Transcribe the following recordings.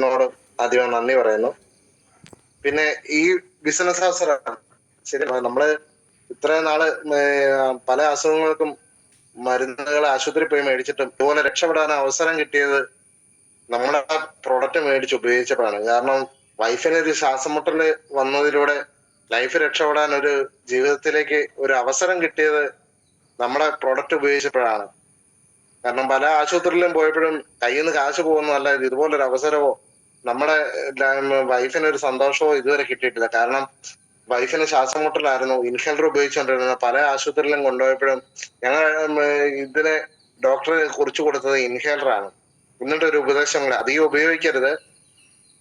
നോട് ആദ്യമേ നന്ദി പറയുന്നു. പിന്നെ ഈ ബിസിനസ് അവസരം ശരി, നമ്മള് ഇത്രയും നാള് പല അസുഖങ്ങൾക്കും മരുന്നുകൾ ആശുപത്രി പോയി മേടിച്ചിട്ടും ഇതുപോലെ രക്ഷപ്പെടാൻ അവസരം കിട്ടിയത് നമ്മുടെ ആ പ്രൊഡക്റ്റ് മേടിച്ച് ഉപയോഗിച്ചപ്പോഴാണ്. കാരണം വൈഫിന് ഒരു ശ്വാസം മുട്ടല് വന്നതിലൂടെ ലൈഫ് രക്ഷപ്പെടാൻ ഒരു ജീവിതത്തിലേക്ക് ഒരു അവസരം കിട്ടിയത് നമ്മുടെ പ്രൊഡക്റ്റ് ഉപയോഗിച്ചപ്പോഴാണ്. കാരണം പല ആശുപത്രിയിലും പോയപ്പോഴും കയ്യിൽ നിന്ന് കാശ് പോകുന്നതല്ല, ഇതുപോലൊരു അവസരമോ നമ്മുടെ വൈഫിന് ഒരു സന്തോഷമോ ഇതുവരെ കിട്ടിയിട്ടില്ല. കാരണം വൈഫിന് ശ്വാസം മുട്ടലായിരുന്നു, ഇൻഹേലർ ഉപയോഗിച്ചുകൊണ്ടിരുന്നത്. പല ആശുപത്രിയിലും കൊണ്ടുപോയപ്പോഴും ഞങ്ങൾ ഇതിന് ഡോക്ടർ കുറിച്ചു കൊടുത്തത് ഇൻഹേലറാണ്. എന്നിട്ട് ഒരു ഉപദേശം കൂടെ, അധികം ഉപയോഗിക്കരുത്,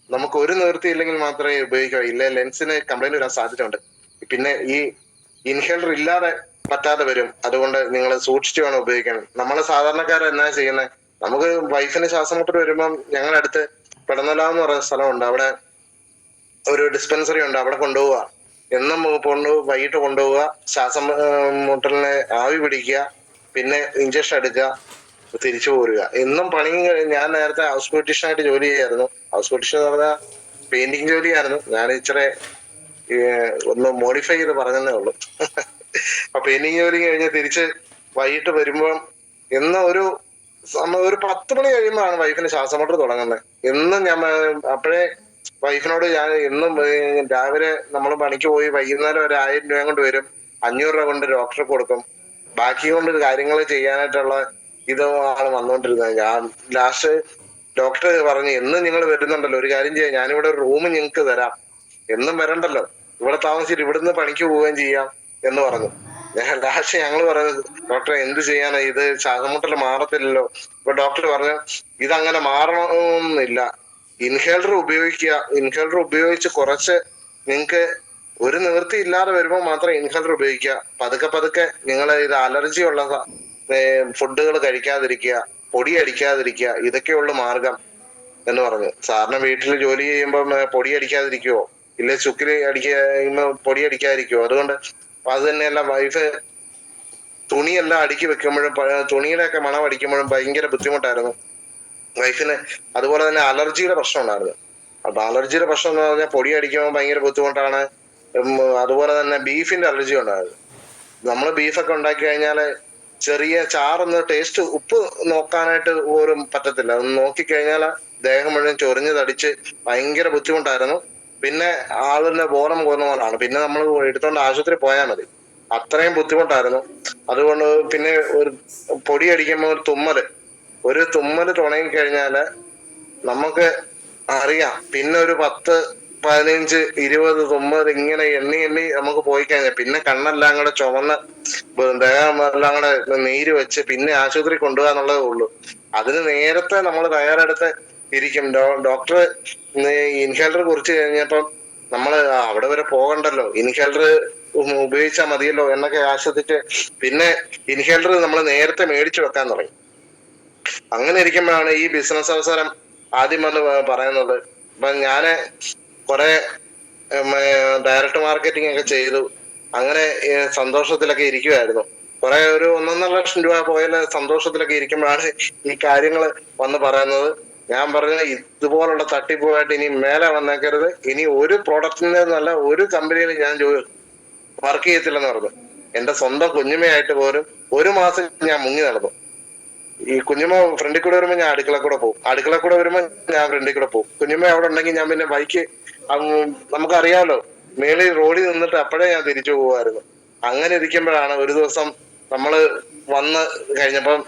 നമുക്ക് ഒരു നിവൃത്തിയില്ലെങ്കിൽ മാത്രമേ ഉപയോഗിക്കാവൂ, ഇല്ല ലെൻസിന് കംപ്ലൈന്റ് വരാൻ സാധ്യതയുണ്ട്, പിന്നെ ഈ ഇൻഹേലർ ഇല്ലാതെ പറ്റാതെ വരും, അതുകൊണ്ട് നിങ്ങൾ സൂക്ഷിച്ചു വേണം ഉപയോഗിക്കാൻ. നമ്മള് സാധാരണക്കാരൻ എന്നാ ചെയ്യുന്നത്, നമുക്ക് വൈഫിന് ശ്വാസം മുട്ടൽ വരുമ്പം ഞങ്ങളുടെ അടുത്ത് പെടന്നല എന്ന് പറയുന്ന സ്ഥലമുണ്ട്, അവിടെ ഒരു ഡിസ്പെൻസറി ഉണ്ട്, അവിടെ കൊണ്ടുപോവുക, എന്നും വൈകിട്ട് കൊണ്ടുപോവുക, ശ്വാസം മുട്ടലിനെ ആവി പിടിക്കുക, പിന്നെ ഇഞ്ചക്ഷൻ എടുക്കുക, തിരിച്ചു പോരുക. എന്നും പണി. ഞാൻ നേരത്തെ ഹൗസ് ബ്യൂട്ടീഷ്യനായിട്ട് ജോലി ചെയ്യായിരുന്നു. ഹൗസ് ബ്യൂട്ടീഷ്യൻ എന്ന് പറഞ്ഞാൽ പെയിന്റിങ് ജോലിയായിരുന്നു. ഞാൻ ഇച്ചിരി ഒന്ന് മോഡിഫൈ ചെയ്ത് പറഞ്ഞതേ ഉള്ളൂ. അപ്പൊ പെയിന്റിങ് ജോലി കഴിഞ്ഞ് തിരിച്ച് വൈകിട്ട് വരുമ്പോൾ എന്നും ഒരു 10 മണി കഴിയുമ്പോഴാണ് വൈഫിന് ശ്വാസം മുട്ടൽ തുടങ്ങുന്നത്. എന്നും ഞാൻ അപ്പോഴേ വൈഫിനോട് ഞാൻ എന്നും രാവിലെ നമ്മൾ പണിക്ക് പോയി വൈകുന്നേരം ഒരു 1000 രൂപ കൊണ്ട് വരും, 500 രൂപ കൊണ്ട് ഡോക്ടർക്ക് കൊടുക്കും, ബാക്കി കൊണ്ട് കാര്യങ്ങൾ ചെയ്യാനായിട്ടുള്ള ഇതാണ് വന്നുകൊണ്ടിരുന്നത്. ഞാൻ ലാസ്റ്റ് ഡോക്ടർ പറഞ്ഞു, എന്നും നിങ്ങൾ വരുന്നുണ്ടല്ലോ, ഒരു കാര്യം ചെയ്യാം, ഞാനിവിടെ ഒരു റൂം നിങ്ങൾക്ക് തരാം, എന്നും വരണ്ടല്ലോ, ഇവിടെ താമസിച്ചിട്ട് ഇവിടുന്ന് പണിക്ക് പോവുകയും ചെയ്യാം എന്ന് പറഞ്ഞു. ലാസ്റ്റ് ഞങ്ങൾ പറയുന്നത്, ഡോക്ടറെ എന്ത് ചെയ്യാനാ, ഇത് ശ്വാസമുട്ടൽ മാറത്തില്ലല്ലോ. ഇപ്പൊ ഡോക്ടർ പറഞ്ഞു, ഇതങ്ങനെ മാറണമെന്നില്ല, ഇൻഹേലർ ഉപയോഗിക്കുക, ഇൻഹേലർ ഉപയോഗിച്ച് കുറച്ച് നിങ്ങൾക്ക് ഒരു നിവൃത്തി ഇല്ലാതെ വരുമ്പോൾ മാത്രം ഇൻഹേലർ ഉപയോഗിക്കുക, പതുക്കെ പതുക്കെ നിങ്ങൾ ഇത് അലർജി ഉള്ള ഫുഡുകൾ കഴിക്കാതിരിക്കുക, പൊടി അടിക്കാതിരിക്കുക, ഇതൊക്കെയുള്ള മാർഗം എന്ന് പറഞ്ഞു. സാറിന് വീട്ടിൽ ജോലി ചെയ്യുമ്പോൾ പൊടി അടിക്കാതിരിക്കുവോ, ഇല്ല ചുക്കില് പൊടി അടിക്കാതിരിക്കുവോ? അതുകൊണ്ട് അത് തന്നെയല്ല, വൈഫ് തുണിയെല്ലാം അടുക്കി വെക്കുമ്പോഴും തുണിയുടെയൊക്കെ മണം അടിക്കുമ്പോഴും ഭയങ്കര ബുദ്ധിമുട്ടായിരുന്നു വൈഫിന്. അതുപോലെ തന്നെ അലർജിയുടെ പ്രശ്നം ഉണ്ടായിരുന്നു. അപ്പൊ അലർജിയുടെ പ്രശ്നം എന്ന് പറഞ്ഞാൽ പൊടി അടിക്കുമ്പോൾ ഭയങ്കര ബുദ്ധിമുട്ടാണ്. അതുപോലെ തന്നെ ബീഫിന്റെ അലർജി ഉണ്ടായിരുന്നു. നമ്മൾ ബീഫൊക്കെ ഉണ്ടാക്കി കഴിഞ്ഞാല് ചെറിയ ചാറൊന്ന് ടേസ്റ്റ് ഉപ്പ് നോക്കാനായിട്ട് പോലും പറ്റത്തില്ല. ഒന്ന് നോക്കിക്കഴിഞ്ഞാൽ ദേഹം മുഴുവൻ ചൊറിഞ്ഞ് തടിച്ച് ഭയങ്കര ബുദ്ധിമുട്ടായിരുന്നു. പിന്നെ ആളിന്റെ ബോധം പോകുന്ന പോലാണ്. പിന്നെ നമ്മൾ എടുത്തോണ്ട് ആശുപത്രി പോയാൽ മതി, അത്രയും ബുദ്ധിമുട്ടായിരുന്നു. അതുകൊണ്ട് പിന്നെ ഒരു പൊടി അടിക്കുമ്പോൾ ഒരു തുമ്മല് തുടങ്ങി കഴിഞ്ഞാല് നമുക്ക് അറിയാം, പിന്നെ ഒരു 10, 15, 20 തുമ്മൽ ഇങ്ങനെ എണ്ണി എണ്ണി നമുക്ക് പോയി കഴിഞ്ഞാൽ പിന്നെ കണ്ണെല്ലാം കൂടെ ചുവന്ന് ദേഹം എല്ലാം കൂടെ നീര് വെച്ച് പിന്നെ ആശുപത്രി കൊണ്ടുപോകാന്നുള്ളതേ ഉള്ളൂ. അതിന് നേരത്തെ നമ്മൾ തയ്യാറെടുത്ത് ഇരിക്കും. ഡോക്ടർ ഇൻഹേലർ കുറിച്ച് കഴിഞ്ഞപ്പം നമ്മള് അവിടെ വരെ പോകണ്ടല്ലോ, ഇൻഹേലർ ഉപയോഗിച്ചാൽ മതിയല്ലോ എന്നൊക്കെ ആശ്വസിച്ച് പിന്നെ ഇൻഹേലർ നമ്മൾ നേരത്തെ മേടിച്ചു വെക്കാൻ തുടങ്ങി. അങ്ങനെ ഇരിക്കുമ്പോഴാണ് ഈ ബിസിനസ് അവസരം ആദ്യം വന്ന് പറയുന്നത്. അപ്പൊ ഞാന് കുറെ ഡയറക്ട് മാർക്കറ്റിംഗ് ഒക്കെ ചെയ്തു. അങ്ങനെ സന്തോഷത്തിലൊക്കെ ഇരിക്കുമായിരുന്നു. കുറെ ഒരു 1.5 ലക്ഷം രൂപ പോയാൽ സന്തോഷത്തിലൊക്കെ ഇരിക്കുമ്പോഴാണ് ഈ കാര്യങ്ങൾ വന്ന് പറയുന്നത്. ഞാൻ പറഞ്ഞ ഇതുപോലുള്ള തട്ടിപ്പുമായിട്ട് ഇനി മേലെ വന്നേക്കരുത്, ഇനി ഒരു പ്രോഡക്റ്റിന്റെ നല്ല ഒരു കമ്പനിയിൽ ഞാൻ വർക്ക് ചെയ്യത്തില്ലെന്ന് പറഞ്ഞു. എന്റെ സ്വന്തം കുഞ്ഞുമയായിട്ട് പോലും 1 മാസം ഞാൻ മുങ്ങി നടന്നു. ഈ കുഞ്ഞുമ്മ ഫ്രണ്ടിൽ കൂടെ വരുമ്പോ ഞാൻ അടുക്കള കൂടെ പോകും, അടുക്കള കൂടെ വരുമ്പോ ഞാൻ ഫ്രണ്ടിൽ കൂടെ പോകും. കുഞ്ഞുമ്മ അവിടെ ഉണ്ടെങ്കിൽ ഞാൻ പിന്നെ ബൈക്ക്, നമുക്കറിയാമല്ലോ, മേളിൽ റോഡിൽ നിന്നിട്ട് അപ്പോഴേ ഞാൻ തിരിച്ചു പോകുമായിരുന്നു. അങ്ങനെ ഇരിക്കുമ്പോഴാണ് ഒരു ദിവസം നമ്മള് വന്ന് കഴിഞ്ഞപ്പം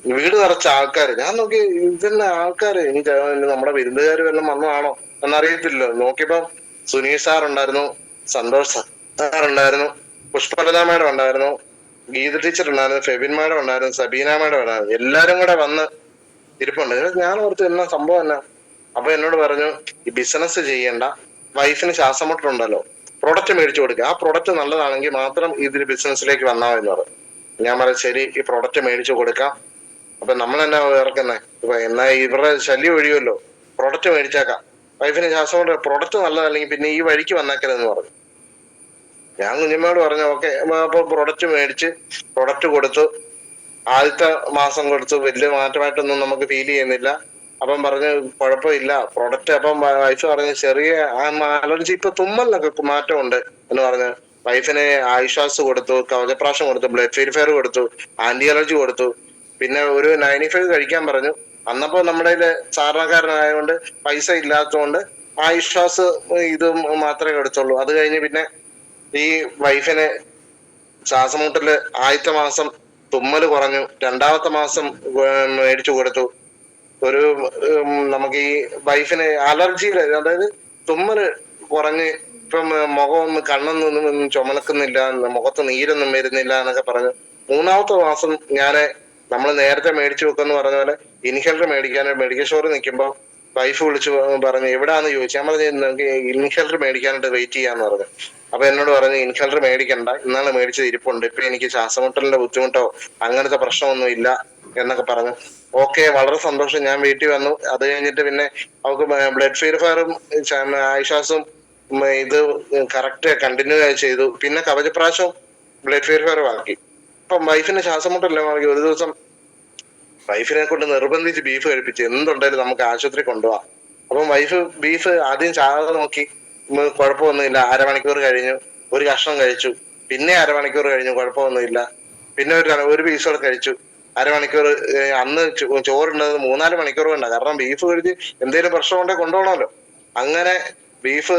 വീട് നിറച്ച ആൾക്കാര്. ഞാൻ നോക്കി, ഇതെല്ലാം ആൾക്കാര്, എനിക്ക് നമ്മുടെ വിരുന്നുകാർ വല്ലതും വന്നതാണോ എന്നറിയത്തില്ലല്ലോ. നോക്കിയപ്പോ സുനീഷ് സാർ ഉണ്ടായിരുന്നു, സന്തോഷ് സാർ ഉണ്ടായിരുന്നു, പുഷ്പലത മേഡം ഉണ്ടായിരുന്നു, ഗീത ടീച്ചർ ഉണ്ടായിരുന്നു, ഫെബിൻ മേഡം ഉണ്ടായിരുന്നു, സബീന മേഡം ഉണ്ടായിരുന്നു. എല്ലാരും കൂടെ വന്ന് ഇരിപ്പുണ്ട്. ഞാൻ ഓർത്ത് എന്നാ സംഭവം എന്നാ. അപ്പൊ എന്നോട് പറഞ്ഞു, ഈ ബിസിനസ് ചെയ്യേണ്ട, വൈഫിന് ശ്വാസമുട്ടുണ്ടല്ലോ, പ്രൊഡക്റ്റ് മേടിച്ചു കൊടുക്കുക, ആ പ്രൊഡക്റ്റ് നല്ലതാണെങ്കിൽ മാത്രം ഇതിൽ ബിസിനസ്സിലേക്ക് വന്നാൽ എന്ന് പറഞ്ഞു. ഞാൻ പറഞ്ഞു ശരി, ഈ പ്രൊഡക്റ്റ് മേടിച്ചു കൊടുക്കാം. അപ്പൊ നമ്മൾ എന്നാ ഇറക്കുന്നേ, ഇപ്പൊ എന്നാ ഇവരുടെ ശല്യം ഒഴിയുമല്ലോ, പ്രൊഡക്റ്റ് മേടിച്ചേക്കാം, വൈഫിന് ശ്വാസമുട്ട് പ്രൊഡക്റ്റ് നല്ലതല്ലെങ്കിൽ പിന്നെ ഈ വഴിക്ക് വന്നേക്കരുതെന്ന് പറഞ്ഞു. ഞാൻ കുഞ്ഞമ്മയോട് പറഞ്ഞു ഓക്കെ. അപ്പൊ പ്രൊഡക്റ്റ് മേടിച്ച് പ്രൊഡക്റ്റ് കൊടുത്തു. ആദ്യത്തെ മാസം കൊടുത്തു, വലിയ മാറ്റമായിട്ടൊന്നും നമുക്ക് ഫീൽ ചെയ്യുന്നില്ല. അപ്പം പറഞ്ഞ് കുഴപ്പമില്ല പ്രൊഡക്റ്റ്. അപ്പം വൈഫ് പറഞ്ഞ് ചെറിയ അലർജി ഇപ്പൊ തുമ്മലിനൊക്കെ മാറ്റമുണ്ട് എന്ന് പറഞ്ഞ് വൈഫിന് ആശ്വാസ് കൊടുത്തു, കവചപ്രാശം കൊടുത്തു, ബ്ലഡ് പ്യൂരിഫയർ കൊടുത്തു, ആന്റി അലർജി കൊടുത്തു. പിന്നെ ഒരു 95 കഴിക്കാൻ പറഞ്ഞു. അന്നപ്പോ നമ്മുടെ സാധാരണക്കാരനായതുകൊണ്ട് പൈസ ഇല്ലാത്തതുകൊണ്ട് ആശ്വാസ് ഇത് മാത്രമേ എടുത്തുള്ളൂ. അത് കഴിഞ്ഞ് പിന്നെ ഈ വൈഫിന് ശ്വാസമുട്ടല് ആദ്യത്തെ മാസം തുമ്മല് കുറഞ്ഞു, രണ്ടാമത്തെ മാസം മേടിച്ചു കൊടുത്തു. ഒരു നമുക്ക് ഈ വൈഫിന് അലർജിയില്, അതായത് തുമ്മല് കുറഞ്ഞ് ഇപ്പം മുഖം കണ്ണൊന്നും ചുമലക്കുന്നില്ല, മുഖത്ത് നീരൊന്നും വരുന്നില്ല എന്നൊക്കെ പറഞ്ഞു. മൂന്നാമത്തെ മാസം നമ്മൾ നേരത്തെ മേടിച്ചു വെക്കെന്ന് പറഞ്ഞ പോലെ ഇൻഹേലർ മേടിക്കാൻ മെഡിക്കൽ സ്റ്റോറിൽ നിൽക്കുമ്പോൾ വൈഫ് വിളിച്ചു പറഞ്ഞു എവിടാന്ന് ചോദിച്ചു. ഞാൻ പറഞ്ഞു നമുക്ക് ഇൻഹേലർ മേടിക്കാനായിട്ട് വെയിറ്റ് ചെയ്യാന്ന് പറഞ്ഞു. അപ്പൊ എന്നോട് പറഞ്ഞു ഇൻഹേലർ മേടിക്കണ്ട, ഇന്നാളെ മേടിച്ചത് ഇരിപ്പുണ്ട്, ഇപ്പൊ എനിക്ക് ശ്വാസമുട്ടലിന്റെ ബുദ്ധിമുട്ടോ അങ്ങനത്തെ പ്രശ്നമൊന്നും ഇല്ല എന്നൊക്കെ പറഞ്ഞു. ഓക്കെ, വളരെ സന്തോഷം. ഞാൻ വീട്ടിൽ വന്നു. അത് കഴിഞ്ഞിട്ട് പിന്നെ അവർക്ക് ബ്ലഡ് പ്യൂരിഫയറും ആശ്വാസും ഇത് കറക്റ്റ് കണ്ടിന്യൂ ചെയ്തു. പിന്നെ കവചപ്രാശവും ബ്ലഡ് പ്യൂരിഫയറും ആക്കി. അപ്പം വൈഫിന് ശ്വാസമുട്ടല്ല മാറി. ഒരു ദിവസം വൈഫിനെ കൊണ്ട് നിർബന്ധിച്ച് ബീഫ് കഴിപ്പിച്ച് എന്തുണ്ടായാലും നമുക്ക് ആശുപത്രി കൊണ്ടുപോവാം. അപ്പം വൈഫ് ബീഫ് ആദ്യം ചാകാതെ നോക്കി, കുഴപ്പമൊന്നുമില്ല. അരമണിക്കൂർ കഴിഞ്ഞു, ഒരു കഷ്ണം കഴിച്ചു. പിന്നെ അരമണിക്കൂർ കഴിഞ്ഞു, കുഴപ്പമൊന്നുമില്ല. പിന്നെ ഒരു പീസ് കൂടെ കഴിച്ചു. അരമണിക്കൂർ. അന്ന് ചോറുണ്ടത് 3-4 മണിക്കൂർ കൊണ്ടാ, കാരണം ബീഫ് കഴിച്ച് എന്തെങ്കിലും പ്രശ്നം ഉണ്ടെങ്കിൽ കൊണ്ടുപോകണമല്ലോ. അങ്ങനെ ബീഫ്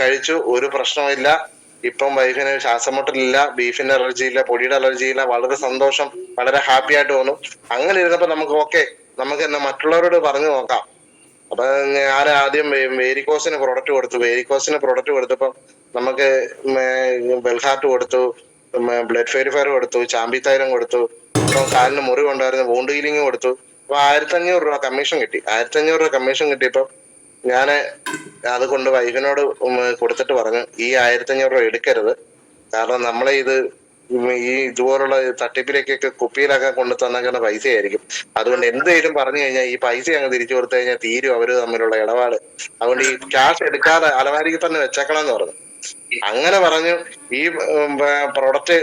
കഴിച്ചു, ഒരു പ്രശ്നമില്ല. ഇപ്പം വൈഫിന് ശ്വാസമുട്ടലില്ല, ബീഫിന്റെ അലർജി ഇല്ല, പൊടിയുടെ അലർജി ഇല്ല. വളരെ സന്തോഷം, വളരെ ഹാപ്പി ആയിട്ട് തോന്നും. അങ്ങനെ ഇരുന്നപ്പോ നമുക്ക് ഓക്കെ, നമുക്ക് എന്നാ മറ്റുള്ളവരോട് പറഞ്ഞു നോക്കാം. അപ്പൊ ഞാൻ ആദ്യം വേരിക്കോസിന് പ്രൊഡക്റ്റ് കൊടുത്തു. വേരിക്കോസിന് പ്രൊഡക്റ്റ് കൊടുത്തപ്പോ നമുക്ക് ബെൽഹാർട്ട് കൊടുത്തു, ബ്ലഡ് പ്യൂരിഫയർ കൊടുത്തു, ചാമ്പി തൈലം കൊടുത്തു. ഇപ്പം കാലിന് മുറിവുണ്ടായിരുന്നു, വൂണ്ട് ഹീലിംഗ് കൊടുത്തു. അപ്പൊ 1500 രൂപ കമ്മീഷൻ കിട്ടി. 1500 രൂപ കമ്മീഷൻ കിട്ടിയപ്പോ ഞാന് അത് കൊണ്ട് വൈഫിനോട് കൊടുത്തിട്ട് പറഞ്ഞു ഈ 1500 രൂപ എടുക്കരുത്, കാരണം നമ്മളെ ഈ ഇതുപോലുള്ള തട്ടിപ്പിലേക്കൊക്കെ കുപ്പിയിലൊക്കെ കൊണ്ടു തന്നേക്കുന്ന പൈസയായിരിക്കും. അതുകൊണ്ട് എന്തെങ്കിലും പറഞ്ഞു കഴിഞ്ഞാൽ ഈ പൈസ അങ്ങ് തിരിച്ചു കൊടുത്തു കഴിഞ്ഞാൽ തീരും അവര് തമ്മിലുള്ള ഇടപാട്. അതുകൊണ്ട് ഈ ക്യാഷ് എടുക്കാതെ അലമാരിക്ക് തന്നെ വെച്ചേക്കണം എന്ന് പറഞ്ഞു. അങ്ങനെ പറഞ്ഞു. ഈ പ്രൊഡക്റ്റ്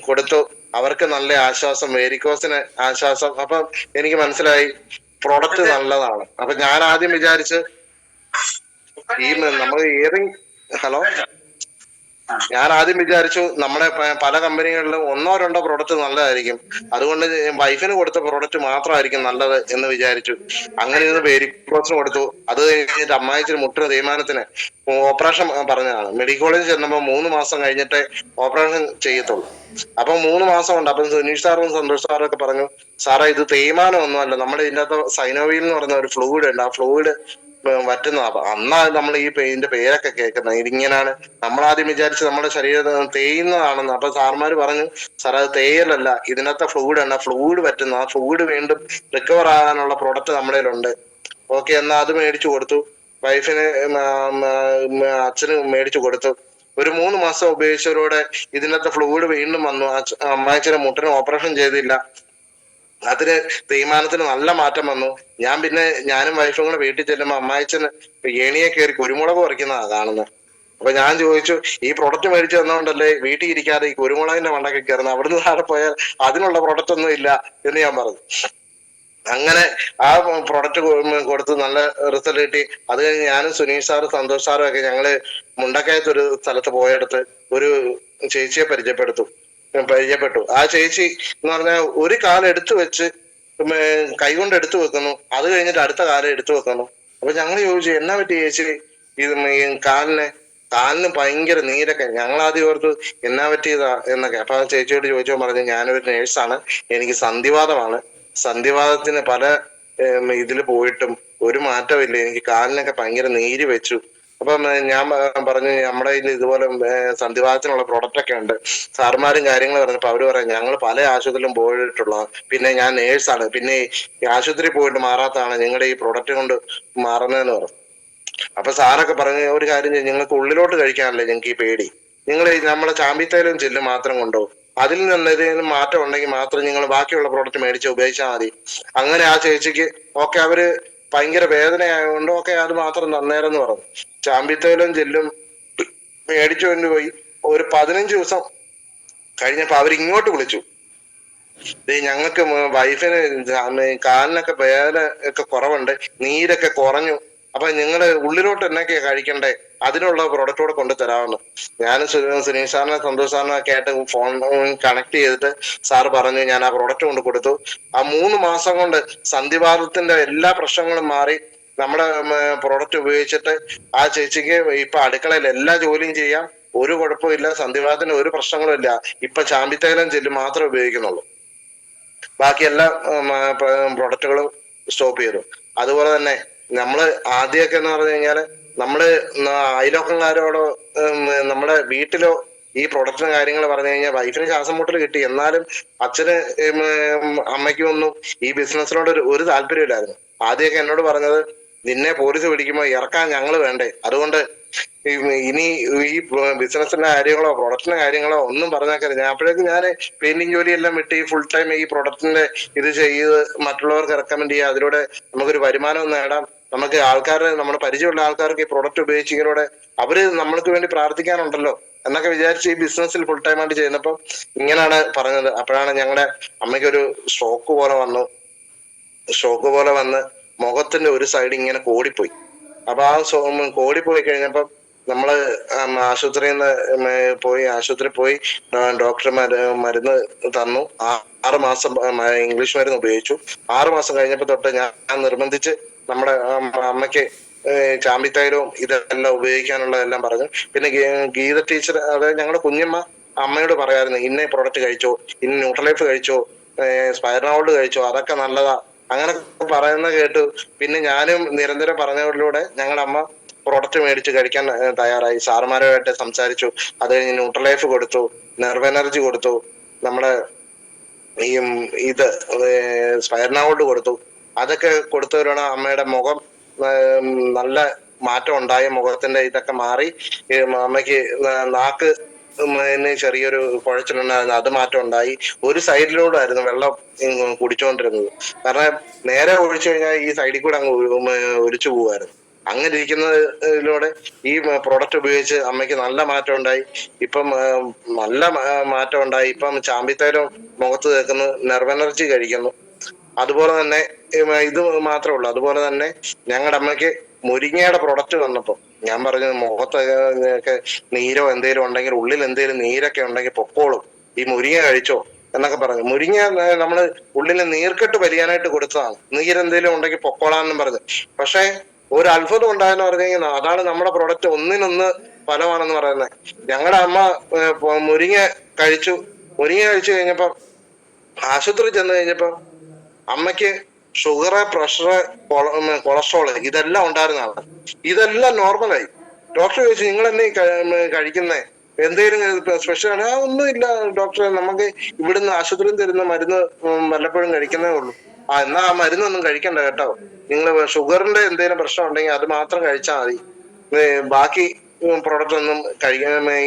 കൊടുത്തു. അവർക്ക് നല്ല ആശ്വാസം, വേരിക്കോസിന് ആശ്വാസം. അപ്പൊ എനിക്ക് മനസ്സിലായി പ്രൊഡക്റ്റ് നല്ലതാണ്. അപ്പൊ ഞാൻ ആദ്യം വിചാരിച്ച് ഈ നമ്മൾ ഹലോ, ഞാൻ ആദ്യം വിചാരിച്ചു നമ്മുടെ പല കമ്പനികളിലും 1-2 പ്രൊഡക്റ്റ് നല്ലതായിരിക്കും, അതുകൊണ്ട് വൈഫിന് കൊടുത്ത പ്രൊഡക്റ്റ് മാത്രമായിരിക്കും നല്ലത് എന്ന് വിചാരിച്ചു. അങ്ങനെ ഇത് വേരിക്കോസിന് കൊടുത്തു. അത് കഴിഞ്ഞിട്ട് അമ്മായിച്ചിന് മുട്ടിന് തേയ്മാനത്തിന് ഓപ്പറേഷൻ പറഞ്ഞതാണ്. മെഡിക്കൽ കോളേജിൽ ചെന്നപ്പോൾ 3 മാസം കഴിഞ്ഞിട്ടേ ഓപ്പറേഷൻ ചെയ്യത്തുള്ളൂ. അപ്പൊ 3 മാസം ഉണ്ട്. അപ്പൊ സുനീഷ് സാറും സന്തോഷ് സാറും ഒക്കെ പറഞ്ഞു, സാറേ ഇത് തേയ്മാനം ഒന്നുമല്ല, നമ്മുടെ ഇതിനകത്ത് സൈനോവിൽ എന്ന് പറയുന്ന ഒരു ഫ്ലൂയിഡ് ഉണ്ട്, ആ ഫ്ലൂയിഡ് പറ്റുന്ന. അന്നാ നമ്മൾ ഇതിന്റെ പേരൊക്കെ കേൾക്കുന്നത്. ഇതിങ്ങനെയാണ് നമ്മളാദ്യം വിചാരിച്ച് നമ്മുടെ ശരീരം തേയുന്നതാണെന്ന്. അപ്പൊ സാർമാര് പറഞ്ഞു സാർ അത് തേയലല്ല, ഇതിനകത്തെ ഫ്ലൂയിഡ് ഉണ്ട്, ഫ്ലൂയിഡ് പറ്റുന്ന, ആ ഫ്ലൂയിഡ് വീണ്ടും റിക്കവർ ആകാനുള്ള പ്രൊഡക്റ്റ് നമ്മുടെ കയ്യിലുണ്ട്. ഓക്കെ, എന്നാ അത് മേടിച്ചു കൊടുത്തു. വൈഫിന് അച്ഛന് മേടിച്ചു കൊടുത്തു. ഒരു 3 മാസം ഉപയോഗിച്ചവരോടെ ഇതിനകത്തെ ഫ്ലൂയിഡ് വീണ്ടും വന്നു. അമ്മായിച്ചനെ മുട്ടിന് ഓപ്പറേഷൻ ചെയ്തില്ല, അതിന് തേയ്മാനത്തിന് നല്ല മാറ്റം വന്നു. ഞാനും വൈഫും കൂടെ വീട്ടിൽ ചെല്ലുമ്പോ അമ്മായിച്ചന് ഏണിയെ കയറി കുരുമുളക് പറിക്കുന്നതാ കാണുന്നത്. അപ്പൊ ഞാൻ ചോദിച്ചു ഈ പ്രൊഡക്റ്റ് മേടിച്ചു തന്നോണ്ടല്ലേ വീട്ടിൽ ഇരിക്കാതെ ഈ കുരുമുളകിന്റെ മണ്ടൊക്കെ കയറുന്നത്, അവിടുന്ന് താഴെ പോയാൽ അതിനുള്ള പ്രൊഡക്റ്റ് ഒന്നും ഇല്ല എന്ന് ഞാൻ പറഞ്ഞു. അങ്ങനെ ആ പ്രൊഡക്റ്റ് കൊടുത്ത് നല്ല റിസൾട്ട് കിട്ടി. അത് കഴിഞ്ഞ് ഞാനും സുനീഷ് സാറും സന്തോഷ് സാറും ഒക്കെ ഞങ്ങള് മുണ്ടക്കയത്ത് ഒരു സ്ഥലത്ത് പോയെടുത്ത് ഒരു ചേച്ചിയെ പരിചയപ്പെട്ടു. ആ ചേച്ചി എന്ന് പറഞ്ഞാൽ ഒരു കാലം എടുത്തു വെച്ച് കൈകൊണ്ട് എടുത്തു വെക്കുന്നു, അത് കഴിഞ്ഞിട്ട് അടുത്ത കാലം എടുത്തു വെക്കുന്നു. അപ്പൊ ഞങ്ങൾ ചോദിച്ചു എന്നാ പറ്റി ചേച്ചി ഇത് കാലിന് ഭയങ്കര നീരൊക്കെ. ഞങ്ങൾ ആദ്യം ഓർത്തു എന്നാ പറ്റിയതാ എന്നൊക്കെ. അപ്പൊ ആ ചേച്ചിയോട് ചോദിച്ചോ പറഞ്ഞു ഞാനൊരു നേഴ്സാണ്, എനിക്ക് സന്ധിവാതമാണ്, സന്ധിവാതത്തിന് പല ഇതിൽ പോയിട്ടും ഒരു മാറ്റമില്ല, എനിക്ക് കാലിനൊക്കെ ഭയങ്കര നീര് വെച്ചു. അപ്പം ഞാൻ പറഞ്ഞു നമ്മുടെ കയ്യിൽ ഇതുപോലെ സന്ധിവാതത്തിനുള്ള പ്രൊഡക്റ്റ് ഒക്കെ ഉണ്ട്. സാറുമാരും കാര്യങ്ങൾ പറഞ്ഞപ്പോ അവര് പറയാം ഞങ്ങൾ പല ആശുപത്രിയിലും പോയിട്ടുള്ള, പിന്നെ ഞാൻ നേഴ്സാണ്, പിന്നെ ഈ ആശുപത്രി പോയിട്ട് മാറാത്തതാണ് നിങ്ങളുടെ ഈ പ്രൊഡക്റ്റ് കൊണ്ട് മാറുന്നതെന്ന് പറഞ്ഞു. അപ്പൊ സാറൊക്കെ പറഞ്ഞ ഒരു കാര്യം ചെയ്യും, നിങ്ങൾക്ക് ഉള്ളിലോട്ട് കഴിക്കാനല്ലേ ഞങ്ങൾക്ക് ഈ പേടി, നിങ്ങൾ നമ്മളെ ചാമ്പിത്തേലും ചെല്ലും മാത്രം കൊണ്ടുപോകും, അതിൽ നിന്ന് ഏതെങ്കിലും മാറ്റം ഉണ്ടെങ്കിൽ മാത്രം നിങ്ങൾ ബാക്കിയുള്ള പ്രോഡക്റ്റ് മേടിച്ച് ഉപയോഗിച്ചാൽ മതി. അങ്ങനെ ആ ചേച്ചിക്ക് ഓക്കെ, അവര് ഭയങ്കര വേദനയായതുകൊണ്ട് ഓക്കെ അത് മാത്രം തന്നേരെന്ന് പറഞ്ഞു. ചാമ്പിത്തേലും ചെല്ലും മേടിച്ചു കൊണ്ടുപോയി. ഒരു 15 ദിവസം കഴിഞ്ഞപ്പോ അവരിങ്ങോട്ട് വിളിച്ചു, ഞങ്ങൾക്ക് വൈഫിന് കാലിനൊക്കെ വേദന ഒക്കെ കുറവുണ്ട്, നീരൊക്കെ കുറഞ്ഞു, അപ്പൊ നിങ്ങള് ഉള്ളിലോട്ട് എന്നൊക്കെയാ കഴിക്കണ്ടേ, അതിനുള്ള പ്രൊഡക്റ്റ് കൂടെ കൊണ്ട് തരാമെന്ന്. ഞാൻ സുനീഷ് സാറിനെ സന്തോഷ് സാറിനെ ഒക്കെ ആയിട്ട് ഫോൺ കണക്ട് ചെയ്തിട്ട് സാറ് പറഞ്ഞു, ഞാൻ ആ പ്രൊഡക്റ്റ് കൊണ്ട് കൊടുത്തു. ആ 3 മാസം കൊണ്ട് സന്ധിവാതത്തിന്റെ എല്ലാ പ്രശ്നങ്ങളും മാറി. നമ്മുടെ പ്രൊഡക്റ്റ് ഉപയോഗിച്ചിട്ട് ആ ചേച്ചിക്ക് ഇപ്പൊ അടുക്കളയിൽ എല്ലാ ജോലിയും ചെയ്യാം, ഒരു കുഴപ്പമില്ല, സന്ധിവാതത്തിന് ഒരു പ്രശ്നങ്ങളും ഇല്ല. ഇപ്പൊ ചാമ്പിത്തൈലം ജെല്ല് മാത്രമേ ഉപയോഗിക്കുന്നുള്ളൂ, ബാക്കി എല്ലാ പ്രൊഡക്റ്റുകളും സ്റ്റോപ്പ് ചെയ്തു. അതുപോലെ തന്നെ നമ്മള് ആദ്യമൊക്കെ എന്ന് പറഞ്ഞു കഴിഞ്ഞാല് നമ്മള് അയലോക്കക്കാരോടോ നമ്മുടെ വീട്ടിലോ ഈ പ്രൊഡക്റ്റിന് കാര്യങ്ങൾ പറഞ്ഞു കഴിഞ്ഞാൽ വൈഫിന് ശ്വാസം മുട്ടൽ കിട്ടി, എന്നാലും അച്ഛന് അമ്മയ്ക്കും ഒന്നും ഈ ബിസിനസ്സിനോട് ഒരു താല്പര്യമില്ലായിരുന്നു. ആദ്യമൊക്കെ എന്നോട് പറഞ്ഞത്, നിന്നെ പോലീസ് പിടിക്കുമ്പോ ഇറക്കാൻ ഞങ്ങൾ വേണ്ടേ, അതുകൊണ്ട് ഇനി ഈ ബിസിനസിന്റെ കാര്യങ്ങളോ പ്രൊഡക്റ്റിന്റെ കാര്യങ്ങളോ ഒന്നും പറഞ്ഞേക്കരുത്. അപ്പോഴേക്കും ഞാൻ പെയിന്റിങ് ജോലിയെല്ലാം വിട്ട് ഈ ഫുൾ ടൈം ഈ പ്രൊഡക്റ്റിന്റെ ഇത് ചെയ്ത് മറ്റുള്ളവർക്ക് റെക്കമെൻഡ് ചെയ്യുക, അതിലൂടെ നമുക്കൊരു വരുമാനം നേടാം, നമുക്ക് ആൾക്കാർ, നമ്മുടെ പരിചയമുള്ള ആൾക്കാർക്ക് ഈ പ്രൊഡക്റ്റ് ഉപയോഗിച്ചതിലൂടെ അവര് നമ്മൾക്ക് വേണ്ടി പ്രാർത്ഥിക്കാനുണ്ടല്ലോ എന്നൊക്കെ വിചാരിച്ച് ഈ ബിസിനസ്സിൽ ഫുൾ ടൈം ആയിട്ട് ചെയ്യുന്നപ്പോ ഇങ്ങനെയാണ് പറഞ്ഞത്. അപ്പോഴാണ് ഞങ്ങളുടെ അമ്മയ്ക്കൊരു ഷോക്ക് പോലെ വന്ന് മുഖത്തിന്റെ ഒരു സൈഡ് ഇങ്ങനെ കോടിപ്പോയി. അപ്പൊ ആ കോടിപ്പോയി കഴിഞ്ഞപ്പം നമ്മള് ആശുപത്രിയിൽ പോയി ഡോക്ടർ മരുന്ന് തന്നു. 6 മാസം ഇംഗ്ലീഷ് മരുന്ന് ഉപയോഗിച്ചു. 6 മാസം കഴിഞ്ഞപ്പോ തൊട്ട് ഞാൻ നിർബന്ധിച്ച് നമ്മുടെ അമ്മയ്ക്ക് ചാമ്പിത്തൈലവും ഇതെല്ലാം ഉപയോഗിക്കാനുള്ളതെല്ലാം പറഞ്ഞു. പിന്നെ ഗീത ടീച്ചർ, അതായത് ഞങ്ങളുടെ കുഞ്ഞമ്മ അമ്മയോട് പറയായിരുന്നു, ഇന്ന പ്രൊഡക്റ്റ് കഴിച്ചോ, ഇന്ന ന്യൂട്രലൈഫ് കഴിച്ചോ, സ്പൈറനോൾഡ് കഴിച്ചോ, അതൊക്കെ നല്ലതാ, അങ്ങനെ പറയുന്ന കേട്ടു. പിന്നെ ഞാനും നിരന്തരം പറഞ്ഞതിലൂടെ ഞങ്ങളുടെ അമ്മ പ്രൊഡക്റ്റ് മേടിച്ച് കഴിക്കാൻ തയ്യാറായി. സാറുമാരുമായിട്ട് സംസാരിച്ചു. അത് കഴിഞ്ഞ് ന്യൂട്രലൈഫ് കൊടുത്തു, നെർവ് എനർജി കൊടുത്തു, നമ്മുടെ ഈ ഇത് സ്പൈറനോൾഡ് കൊടുത്തു. അതൊക്കെ കൊടുത്തവരാണ് അമ്മയുടെ മുഖം നല്ല മാറ്റം ഉണ്ടായ, മുഖത്തിന്റെ ഇതൊക്കെ മാറി. അമ്മയ്ക്ക് നാക്ക് ചെറിയൊരു കുഴച്ചിലുണ്ടായിരുന്നു, അത് മാറ്റം ഉണ്ടായി. ഒരു സൈഡിലൂടെ ആയിരുന്നു വെള്ളം കുടിച്ചുകൊണ്ടിരുന്നത്, കാരണം നേരെ ഒഴിച്ചു കഴിഞ്ഞാൽ ഈ സൈഡിൽ കൂടെ അങ്ങ് ഒലിച്ചു പോവായിരുന്നു. അങ്ങനെ ഇരിക്കുന്നതിലൂടെ ഈ പ്രൊഡക്റ്റ് ഉപയോഗിച്ച് അമ്മയ്ക്ക് നല്ല മാറ്റം ഉണ്ടായി. ഇപ്പം നല്ല മാറ്റം ഉണ്ടായി. ഇപ്പം ചാമ്പിത്തൈലം മുഖത്ത് തേക്കുന്നു, നെർവ് എനർജി കഴിക്കുന്നു. അതുപോലെ തന്നെ ഇത് മാത്രമേ ഉള്ളൂ. അതുപോലെ തന്നെ ഞങ്ങളുടെ അമ്മയ്ക്ക് മുരിങ്ങയുടെ പ്രൊഡക്റ്റ് വന്നപ്പോ ഞാൻ പറഞ്ഞു, മുഖത്തൊക്കെ നീരോ എന്തേലും ഉണ്ടെങ്കിൽ, ഉള്ളിൽ എന്തേലും നീരൊക്കെ ഉണ്ടെങ്കിൽ പൊക്കോളും, ഈ മുരിങ്ങ കഴിച്ചോ എന്നൊക്കെ പറഞ്ഞു. മുരിങ്ങ നമ്മള് ഉള്ളിലെ നീർക്കെട്ട് വലിയാനായിട്ട് കൊടുത്തതാണ്, നീരെന്തേലും ഉണ്ടെങ്കിൽ പൊക്കോളാന്നും പറഞ്ഞു. പക്ഷെ ഒരു അത്ഭുതം ഉണ്ടായെന്ന് പറഞ്ഞു കഴിഞ്ഞാൽ അതാണ് നമ്മുടെ പ്രൊഡക്റ്റ് ഒന്നിനൊന്ന് ഫലമാണെന്ന് പറയുന്നത്. ഞങ്ങളുടെ അമ്മ മുരിങ്ങ കഴിച്ചു കഴിഞ്ഞപ്പോ ആശുപത്രി ചെന്ന് കഴിഞ്ഞപ്പോ അമ്മയ്ക്ക് ഷുഗറ്, പ്രഷറ്, കൊളസ്ട്രോള് ഇതെല്ലാം ഉണ്ടായിരുന്നതാണ്. ഇതെല്ലാം നോർമലായി. ഡോക്ടർ ചോദിച്ചു, നിങ്ങൾ എന്നീ കഴിക്കുന്നേ, എന്തേലും സ്പെഷ്യൽ ആണ്? ഒന്നും ഇല്ല ഡോക്ടറെ, നമുക്ക് ഇവിടുന്ന് ആശുപത്രിയിൽ തരുന്ന മരുന്ന് വല്ലപ്പോഴും കഴിക്കുന്നേ ഉള്ളൂ. എന്നാ ആ മരുന്നൊന്നും കഴിക്കണ്ട കേട്ടോ, നിങ്ങൾ ഷുഗറിന്റെ എന്തെങ്കിലും പ്രശ്നം ഉണ്ടെങ്കിൽ അത് മാത്രം കഴിച്ചാൽ മതി, ബാക്കി പ്രൊഡക്റ്റ് ഒന്നും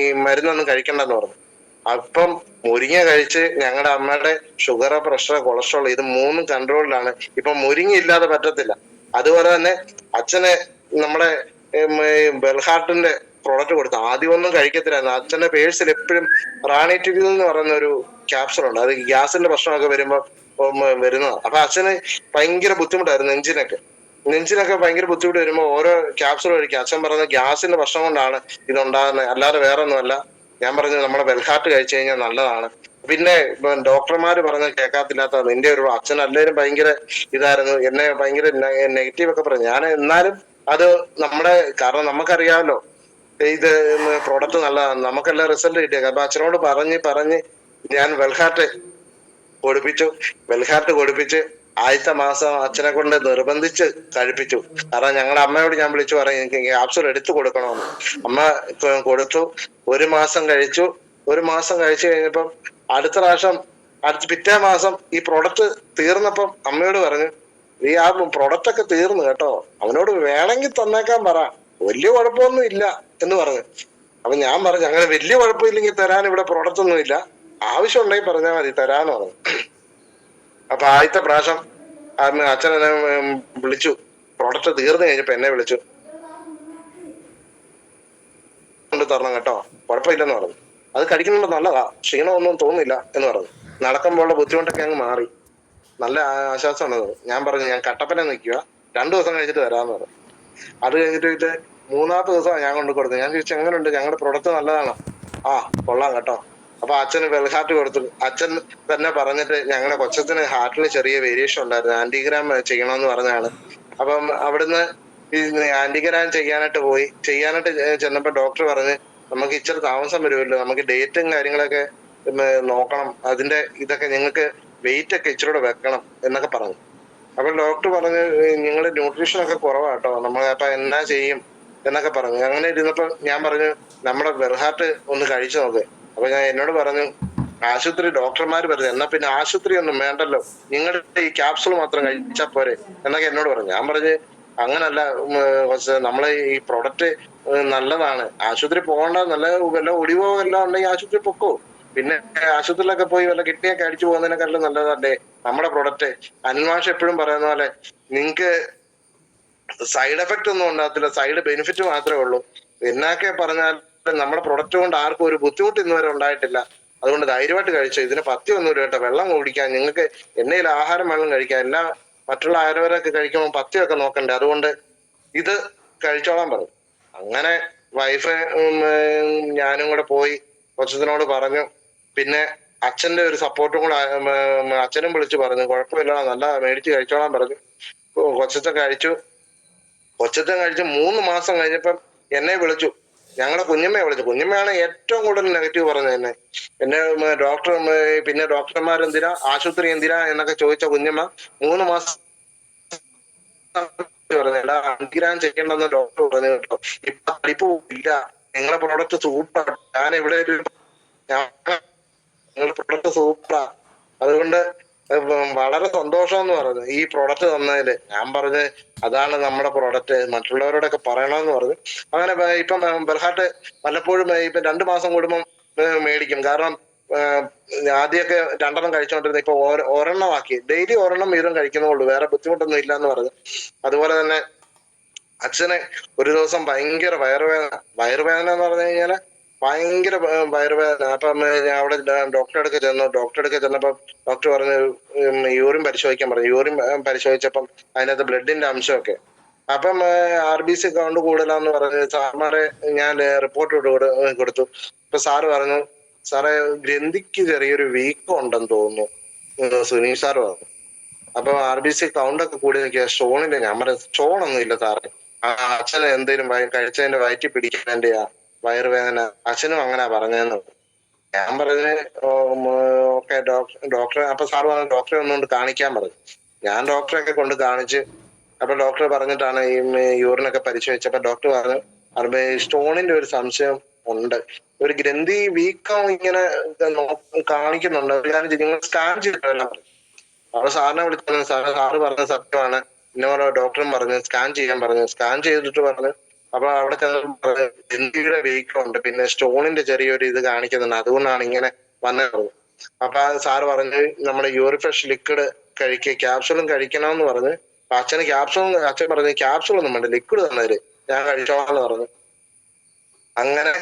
ഈ മരുന്നൊന്നും കഴിക്കണ്ടെന്ന് പറഞ്ഞു. അപ്പം മുരിങ്ങ കഴിച്ച് ഞങ്ങളുടെ അമ്മയുടെ ഷുഗർ, പ്രഷർ, കൊളസ്ട്രോൾ ഇത് 3 കൺട്രോളിലാണ്. ഇപ്പൊ മുരിങ്ങ ഇല്ലാതെ പറ്റത്തില്ല. അതുപോലെ തന്നെ അച്ഛന് നമ്മുടെ ബെൽഹാർട്ടിന്റെ പ്രൊഡക്റ്റ് കൊടുത്തു. ആദ്യം ഒന്നും കഴിക്കത്തില്ലായിരുന്നു. അച്ഛന്റെ പേഴ്സിൽ എപ്പോഴും റാണിറ്റിഡിൽ എന്ന് പറയുന്ന ഒരു ക്യാപ്സൂൾ ഉണ്ട്, അത് ഗ്യാസിന്റെ പ്രശ്നമൊക്കെ വരുമ്പോ വരുന്നതാണ്. അപ്പൊ അച്ഛന് ഭയങ്കര ബുദ്ധിമുട്ടായിരുന്നു, നെഞ്ചിനൊക്കെ ഭയങ്കര ബുദ്ധിമുട്ട് വരുമ്പോ ഓരോ ക്യാപ്സൂൾ കഴിക്കുക. അച്ഛൻ പറഞ്ഞ ഗ്യാസിന്റെ പ്രശ്നം കൊണ്ടാണ് ഇതുണ്ടാകുന്നത്, അല്ലാതെ വേറെ ഒന്നുമല്ല. ഞാൻ പറഞ്ഞു, നമ്മുടെ ബെൽഹാർട്ട് കഴിച്ചു കഴിഞ്ഞാൽ നല്ലതാണ്. പിന്നെ ഡോക്ടർമാര് പറഞ്ഞ് കേൾക്കാത്തില്ലാത്ത നിന്റെ ഒരു അച്ഛൻ അല്ലേലും ഭയങ്കര ഇതായിരുന്നു, എന്നെ ഭയങ്കര നെഗറ്റീവ് ഒക്കെ പറഞ്ഞു. ഞാൻ എന്നാലും അത് നമ്മുടെ, കാരണം നമുക്കറിയാമല്ലോ ഇത് പ്രോഡക്റ്റ് നല്ലതാണ്, നമുക്കെല്ലാം റിസൾട്ട് കിട്ടിയേക്കാം. അപ്പൊ അച്ഛനോട് പറഞ്ഞ് ഞാൻ ബെൽഹാർട്ട് കൊടുപ്പിച്ച് ആദ്യത്തെ മാസം അച്ഛനെ കൊണ്ട് നിർബന്ധിച്ച് കഴിപ്പിച്ചു. കാരണം ഞങ്ങളുടെ അമ്മയോട് ഞാൻ വിളിച്ചു പറയും, എനിക്ക് ക്യാപ്സൂൾ എടുത്തു കൊടുക്കണമെന്ന്. അമ്മ കൊടുത്തു. 1 മാസം കഴിച്ചു. 1 മാസം കഴിച്ചു കഴിഞ്ഞപ്പം പിറ്റേ മാസം ഈ പ്രൊഡക്റ്റ് തീർന്നപ്പം അമ്മയോട് പറഞ്ഞു, ഈ ആ പ്രൊഡക്റ്റ് ഒക്കെ തീർന്നു കേട്ടോ, അവനോട് വേണമെങ്കിൽ തന്നേക്കാൻ പറ, വലിയ കുഴപ്പമൊന്നും ഇല്ല എന്ന് പറഞ്ഞു. അപ്പൊ ഞാൻ പറഞ്ഞു, അങ്ങനെ വലിയ കുഴപ്പമില്ലെങ്കിൽ തരാൻ ഇവിടെ പ്രൊഡക്റ്റ് ഒന്നും ഇല്ല, ആവശ്യം ഉണ്ടെങ്കിൽ പറഞ്ഞാൽ മതി, തരാന്ന് പറഞ്ഞു. അപ്പൊ ആദ്യത്തെ പ്രാവശ്യം അച്ഛൻ എന്നെ വിളിച്ചു, പ്രൊഡക്റ്റ് തീർന്നു കഴിഞ്ഞപ്പോ എന്നെ വിളിച്ചു, കൊണ്ട് തരണം കേട്ടോ, കുഴപ്പമില്ലെന്ന് പറഞ്ഞു. അത് കഴിക്കുന്നുണ്ട്, നല്ലതാ, ക്ഷീണമൊന്നും തോന്നുന്നില്ല എന്ന് പറഞ്ഞു. നടക്കുമ്പോഴുള്ള ബുദ്ധിമുട്ടൊക്കെ അങ്ങ് മാറി. നല്ല ആശ്വാസമാണ്. ഞാൻ പറഞ്ഞു ഞാൻ കട്ടപ്പന നിൽക്കുക, 2 ദിവസം കഴിഞ്ഞിട്ട് വരാമെന്ന് പറഞ്ഞു. അത് കഴിഞ്ഞിട്ട് മൂന്നാമത്തെ ദിവസമാണ് ഞാൻ കൊണ്ട് കൊടുത്തത്. ഞാൻ ചോദിച്ചു എങ്ങനെയുണ്ട്, ഞങ്ങളുടെ പ്രൊഡക്റ്റ് നല്ലതാണോ? ആ കൊള്ളാം കേട്ടോ. അപ്പൊ അച്ഛന് വെൽഹാർട്ട് കൊടുത്തു. അച്ഛൻ തന്നെ പറഞ്ഞിട്ട് ഞങ്ങളുടെ കൊച്ചത്തിന് ഹാർട്ടിൽ ചെറിയ വേരിയേഷൻ ഉണ്ടായിരുന്നു, ആന്റിഗ്രാം ചെയ്യണമെന്ന് പറഞ്ഞാണ്. അപ്പം അവിടുന്ന് ഈ ആന്റിഗ്രാം ചെയ്യാനായിട്ട് ചെന്നപ്പോ ഡോക്ടർ പറഞ്ഞ് നമുക്ക് ഇച്ചിരി താമസം വരുമല്ലോ, നമുക്ക് ഡേറ്റും കാര്യങ്ങളൊക്കെ നോക്കണം, അതിന്റെ ഇതൊക്കെ നിങ്ങൾക്ക് വെയിറ്റ് ഒക്കെ ഇച്ചിരൂടെ വെക്കണം എന്നൊക്കെ പറഞ്ഞു. അപ്പൊ ഡോക്ടർ പറഞ്ഞു നിങ്ങൾ ന്യൂട്രീഷൻ ഒക്കെ കുറവാട്ടോ, നമ്മൾ അപ്പൊ എന്നാ ചെയ്യും എന്നൊക്കെ പറഞ്ഞു. അങ്ങനെ ഇരുന്നപ്പോ ഞാൻ പറഞ്ഞു നമ്മുടെ വെർഹാർട്ട് ഒന്ന് കഴിച്ചു നോക്ക്. അപ്പൊ എന്നോട് പറഞ്ഞു ആശുപത്രി ഡോക്ടർമാർ പറഞ്ഞു എന്നാ പിന്നെ ആശുപത്രി ഒന്നും വേണ്ടല്ലോ, നിങ്ങളുടെ ഈ ക്യാപ്സൂൾ മാത്രം കഴിച്ചാൽ പോരെ എന്നൊക്കെ എന്നോട് പറഞ്ഞു. ഞാൻ പറഞ്ഞു അങ്ങനല്ല, നമ്മളെ ഈ പ്രൊഡക്റ്റ് നല്ലതാണ്, ആശുപത്രി പോകേണ്ട, നല്ല വല്ല ഒടിവോ എല്ലാം ഉണ്ടെങ്കിൽ ആശുപത്രി പൊക്കോ, പിന്നെ ആശുപത്രിയിലൊക്കെ പോയി വല്ല കിഡ്നിയൊക്കെ അടിച്ചു പോകുന്നതിനെക്കാളും നല്ലതല്ലേ നമ്മുടെ പ്രൊഡക്റ്റ്. അനിൽമാഷ് എപ്പോഴും പറയുന്ന പോലെ നിങ്ങക്ക് സൈഡ് എഫക്റ്റ് ഒന്നും ഉണ്ടാകത്തില്ല, സൈഡ് ബെനിഫിറ്റ് മാത്രമേ ഉള്ളൂ. എന്നൊക്കെ പറഞ്ഞാൽ നമ്മുടെ പ്രൊഡക്റ്റ് കൊണ്ട് ആർക്കും ഒരു ബുദ്ധിമുട്ട് ഇന്നുവരെ ഉണ്ടായിട്ടില്ല. അതുകൊണ്ട് ധൈര്യമായിട്ട് കഴിച്ചു. ഇതിന് പഥ്യമൊന്നുമില്ല കേട്ടോ, വെള്ളം കുടിക്കാൻ, നിങ്ങൾക്ക് എണ്ണയിൽ ആഹാരം വെള്ളം കഴിക്കാം, എല്ലാ മറ്റുള്ള ആഹാരമൊക്കെ കഴിക്കുമ്പോൾ പഥ്യമൊക്കെ നോക്കണ്ടേ, അതുകൊണ്ട് ഇത് കഴിച്ചോളാൻ പറഞ്ഞു. അങ്ങനെ വൈഫ് ഞാനും കൂടെ പോയി കൊച്ചത്തിനോട് പറഞ്ഞു. പിന്നെ അച്ഛന്റെ ഒരു സപ്പോർട്ടും കൂടെ അച്ഛനും വിളിച്ചു പറഞ്ഞു കുഴപ്പമില്ല, നല്ല മേടിച്ച് കഴിച്ചോളാൻ പറഞ്ഞു. കൊച്ചത്തെ കഴിച്ചു. 3 മാസം കഴിഞ്ഞപ്പം എന്നെ വിളിച്ചു, ഞങ്ങളുടെ കുഞ്ഞമ്മയെ വിളിച്ചു. കുഞ്ഞമ്മയാണ് ഏറ്റവും കൂടുതൽ നെഗറ്റീവ് പറഞ്ഞത് എന്നെ ഡോക്ടർ, പിന്നെ ഡോക്ടർമാരെന്തിനാ ആശുപത്രി എന്തിനാ എന്നൊക്കെ ചോദിച്ച കുഞ്ഞമ്മ 3 മാസം പറഞ്ഞില്ല, ആന്റിഗ്രാം ചെയ്യണമെന്ന് ഡോക്ടർ പറഞ്ഞു കേട്ടോ. ഇപ്പൊ പഠിപ്പ് ഇല്ല, നിങ്ങളെ പ്രോഡക്റ്റ് സൂപ്പർ, ഞാൻ ഇവിടെ നിങ്ങളുടെ പ്രൊഡക്റ്റ് സൂപ്പറാ, അതുകൊണ്ട് വളരെ സന്തോഷം എന്ന് പറഞ്ഞു ഈ പ്രൊഡക്റ്റ് തന്നതില്. ഞാൻ പറഞ്ഞ് അതാണ് നമ്മുടെ പ്രൊഡക്റ്റ്, മറ്റുള്ളവരോടൊക്കെ പറയണമെന്ന് പറഞ്ഞു. അങ്ങനെ ഇപ്പം ബെർഹാർട്ട് വല്ലപ്പോഴും ഇപ്പം 2 മാസം കൂടുമ്പം മേടിക്കും. കാരണം ആദ്യമൊക്കെ 2 കഴിച്ചോണ്ടിരുന്ന ഇപ്പൊ ഒരെണ്ണമാക്കി, ഡെയിലി ഒരെണ്ണം വീതം കഴിക്കുന്നുള്ളൂ, വേറെ ബുദ്ധിമുട്ടൊന്നും ഇല്ല എന്ന് പറഞ്ഞു. അതുപോലെ തന്നെ അച്ഛന് ഒരു ദിവസം ഭയങ്കര വയറുവേദന എന്ന് പറഞ്ഞു കഴിഞ്ഞാല് ഭയങ്കര വയറുവേദന. അപ്പം അവിടെ ഡോക്ടറെ അടുക്ക ചെന്നപ്പം ഡോക്ടർ പറഞ്ഞു യൂറിൻ പരിശോധിക്കാൻ പറഞ്ഞു. യൂറിൻ പരിശോധിച്ചപ്പം അതിനകത്ത് ബ്ലഡിന്റെ അംശമൊക്കെ, അപ്പം RBC കൗണ്ട് കൂടുതലാന്ന് പറഞ്ഞ് സാർമാരെ ഞാൻ റിപ്പോർട്ട് കൊടുത്തു. ഇപ്പൊ സാറ് പറഞ്ഞു സാറേ ഗ്രന്ഥിക്ക് ചെറിയൊരു വീക്കം ഉണ്ടെന്ന് തോന്നുന്നു, സുനീൽ സാറ് പറഞ്ഞു. അപ്പൊ RBC കൗണ്ട് ഒക്കെ കൂടി നിൽക്കുക, സ്റ്റോണിന്റെ. ഞാൻ പറഞ്ഞു സ്റ്റോണൊന്നും ഇല്ല സാറേ, അച്ഛന് എന്തേലും കഴിച്ചതിന്റെ വയറ്റി പിടിക്കുന്നതിന്റെയാ വയറുവേദന, അച്ഛനും അങ്ങനെ പറഞ്ഞതെന്ന്. ഞാൻ പറഞ്ഞ് ഓക്കെ ഡോക്ടറെ. അപ്പൊ സാറ് പറഞ്ഞു ഡോക്ടറെ ഒന്നുകൊണ്ട് കാണിക്കാൻ പറഞ്ഞു. ഞാൻ ഡോക്ടറെ കൊണ്ട് കാണിച്ച്. അപ്പൊ ഡോക്ടർ പറഞ്ഞിട്ടാണ് ഈ യൂറിനൊക്കെ പരിശോധിച്ചപ്പോ ഡോക്ടർ പറഞ്ഞു സ്റ്റോണിന്റെ ഒരു സംശയം ഉണ്ട്, ഒരു ഗ്രന്ഥി വീക്കം ഇങ്ങനെ കാണിക്കുന്നുണ്ട്, നിങ്ങൾ സ്കാൻ ചെയ്തിട്ടല്ല പറഞ്ഞു. അപ്പൊ സാറിനെ വിളിച്ചു. സാറ് പറഞ്ഞ സത്യമാണ്, ഇന്നോട് ഡോക്ടറും പറഞ്ഞു സ്കാൻ ചെയ്യാൻ പറഞ്ഞു. സ്കാൻ ചെയ്തിട്ട് പറഞ്ഞു. അപ്പൊ അവിടെ ചെന്നപ്പോൾ ഗ്രന്ഥിയുടെ വീക്കം ഉണ്ട്, പിന്നെ സ്റ്റോണിന്റെ ചെറിയൊരു ഇത് കാണിക്കുന്നുണ്ട്, അതുകൊണ്ടാണ് ഇങ്ങനെ വന്നത്. അപ്പൊ സാറ് പറഞ്ഞ് നമ്മുടെ യൂറിഫ്രഷ് ലിക്വിഡ് ക്യാപ്സൂളും കഴിക്കണമെന്ന് പറഞ്ഞ്. അച്ഛൻ പറഞ്ഞു ക്യാപ്സൂൾ ഒന്നും വേണ്ട, ലിക്വിഡ് തന്നേര്, ഞാൻ കഴിച്ചോളാന്ന് പറഞ്ഞു. അങ്ങനെ